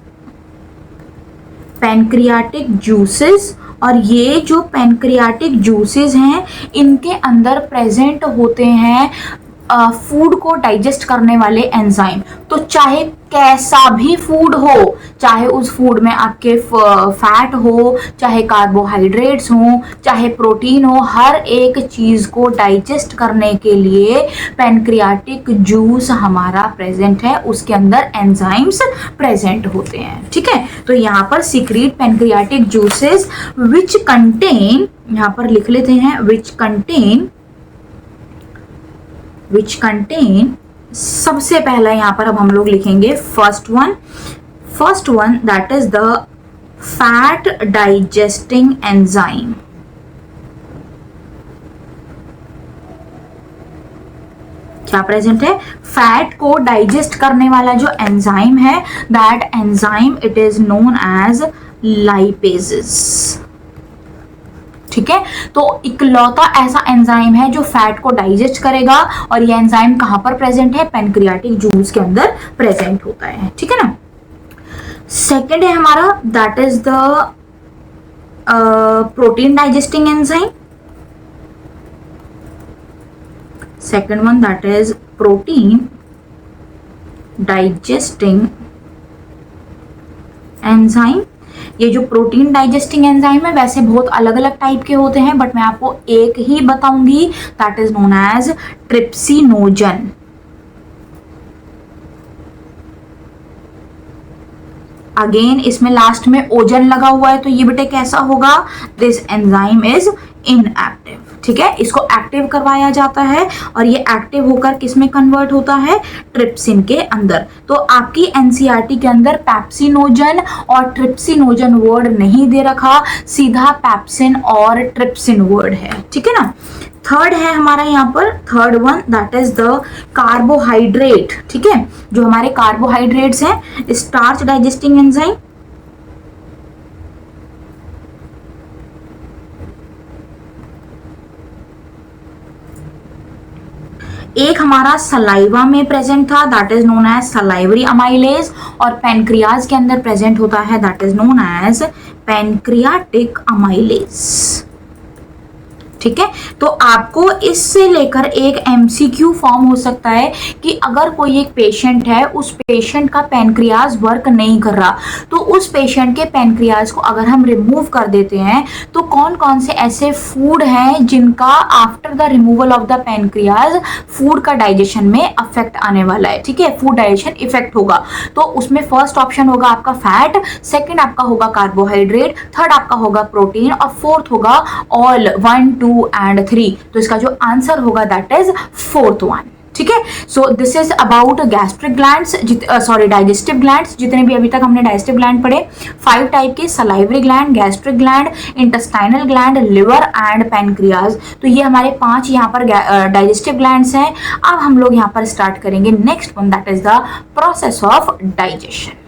pancreatic juices. और ये जो पैनक्रियाटिक जूसेस हैं इनके अंदर प्रेजेंट होते हैं फूड को डाइजेस्ट करने वाले एंजाइम। तो चाहे कैसा भी फूड हो, चाहे उस फूड में आपके फैट हो, चाहे कार्बोहाइड्रेट्स हो, चाहे प्रोटीन हो, हर एक चीज को डाइजेस्ट करने के लिए पैनक्रियाटिक जूस हमारा प्रेजेंट है, उसके अंदर एंजाइम्स प्रेजेंट होते हैं, ठीक है। तो यहाँ पर secrete pancreatic juices which contain, यहाँ पर लिख लेते हैं विच कंटेन, सबसे पहला यहां पर अब हम लोग लिखेंगे first one that is the fat digesting enzyme. क्या प्रेजेंट है, फैट को डाइजेस्ट करने वाला जो एंजाइम है, that enzyme it is known as lipases, ठीक है। तो इकलौता ऐसा एंजाइम है जो फैट को डाइजेस्ट करेगा और ये एंजाइम कहां पर प्रेजेंट है, पैनक्रियाटिक जूस के अंदर प्रेजेंट होता है, ठीक है ना। सेकंड है हमारा that is the protein digesting enzyme, second one that is protein digesting enzyme. ये जो प्रोटीन डाइजेस्टिंग एंजाइम है वैसे बहुत अलग अलग टाइप के होते हैं, बट मैं आपको एक ही बताऊंगी, that is known as trypsinogen. Again इसमें लास्ट में ओजन लगा हुआ है, तो ये बेटे कैसा होगा, दिस एंजाइम इज इनएक्टिव, ठीक है। इसको एक्टिव करवाया जाता है और ये एक्टिव होकर किसमें कन्वर्ट होता है, ट्रिप्सिन के अंदर। तो आपकी एनसीईआरटी के अंदर पैप्सिनोजन और ट्रिप्सिनोजन वर्ड नहीं दे रखा, सीधा पैप्सिन और ट्रिप्सिन वर्ड है, ठीक है ना। थर्ड है हमारा यहाँ पर, third one that is the carbohydrate, ठीक है। जो हमारे कार्बोहाइड्रेट्स हैं, स्टार्च डाइजेस्टिंग एंजाइम, एक हमारा सलाइवा में प्रेजेंट था, that is known as salivary amylase, और पैनक्रियाज के अंदर प्रेजेंट होता है, that is known as pancreatic amylase, ठीक है। तो आपको इससे लेकर एक एमसीक्यू फॉर्म हो सकता है कि अगर कोई एक पेशेंट है, उस पेशेंट का पैनक्रियाज वर्क नहीं कर रहा, तो उस पेशेंट के पैनक्रियाज को अगर हम रिमूव कर देते हैं तो कौन कौन से ऐसे फूड हैं जिनका after the removal of the pancreas food का डाइजेशन में अफेक्ट आने वाला है, ठीक है, फूड डाइजेशन इफेक्ट होगा। तो उसमें फर्स्ट ऑप्शन होगा आपका फैट, सेकेंड आपका होगा कार्बोहाइड्रेट, थर्ड आपका होगा प्रोटीन और फोर्थ होगा ऑल 1, 2 and 3। तो इसका जो आंसर होगा दैट इज फोर्थ वन, ठीक है। सो this is about gastric glands, digestive glands. जितने भी अभी तक हमने डाइजेस्टिव ग्लैंड पढ़े, 5 टाइप के, salivary gland, gastric gland, intestinal gland, liver and pancreas. तो ये हमारे 5 यहाँ पर डाइजेस्टिव ग्लैंड्स हैं। अब हम लोग यहाँ पर स्टार्ट करेंगे next one, that is the process of digestion.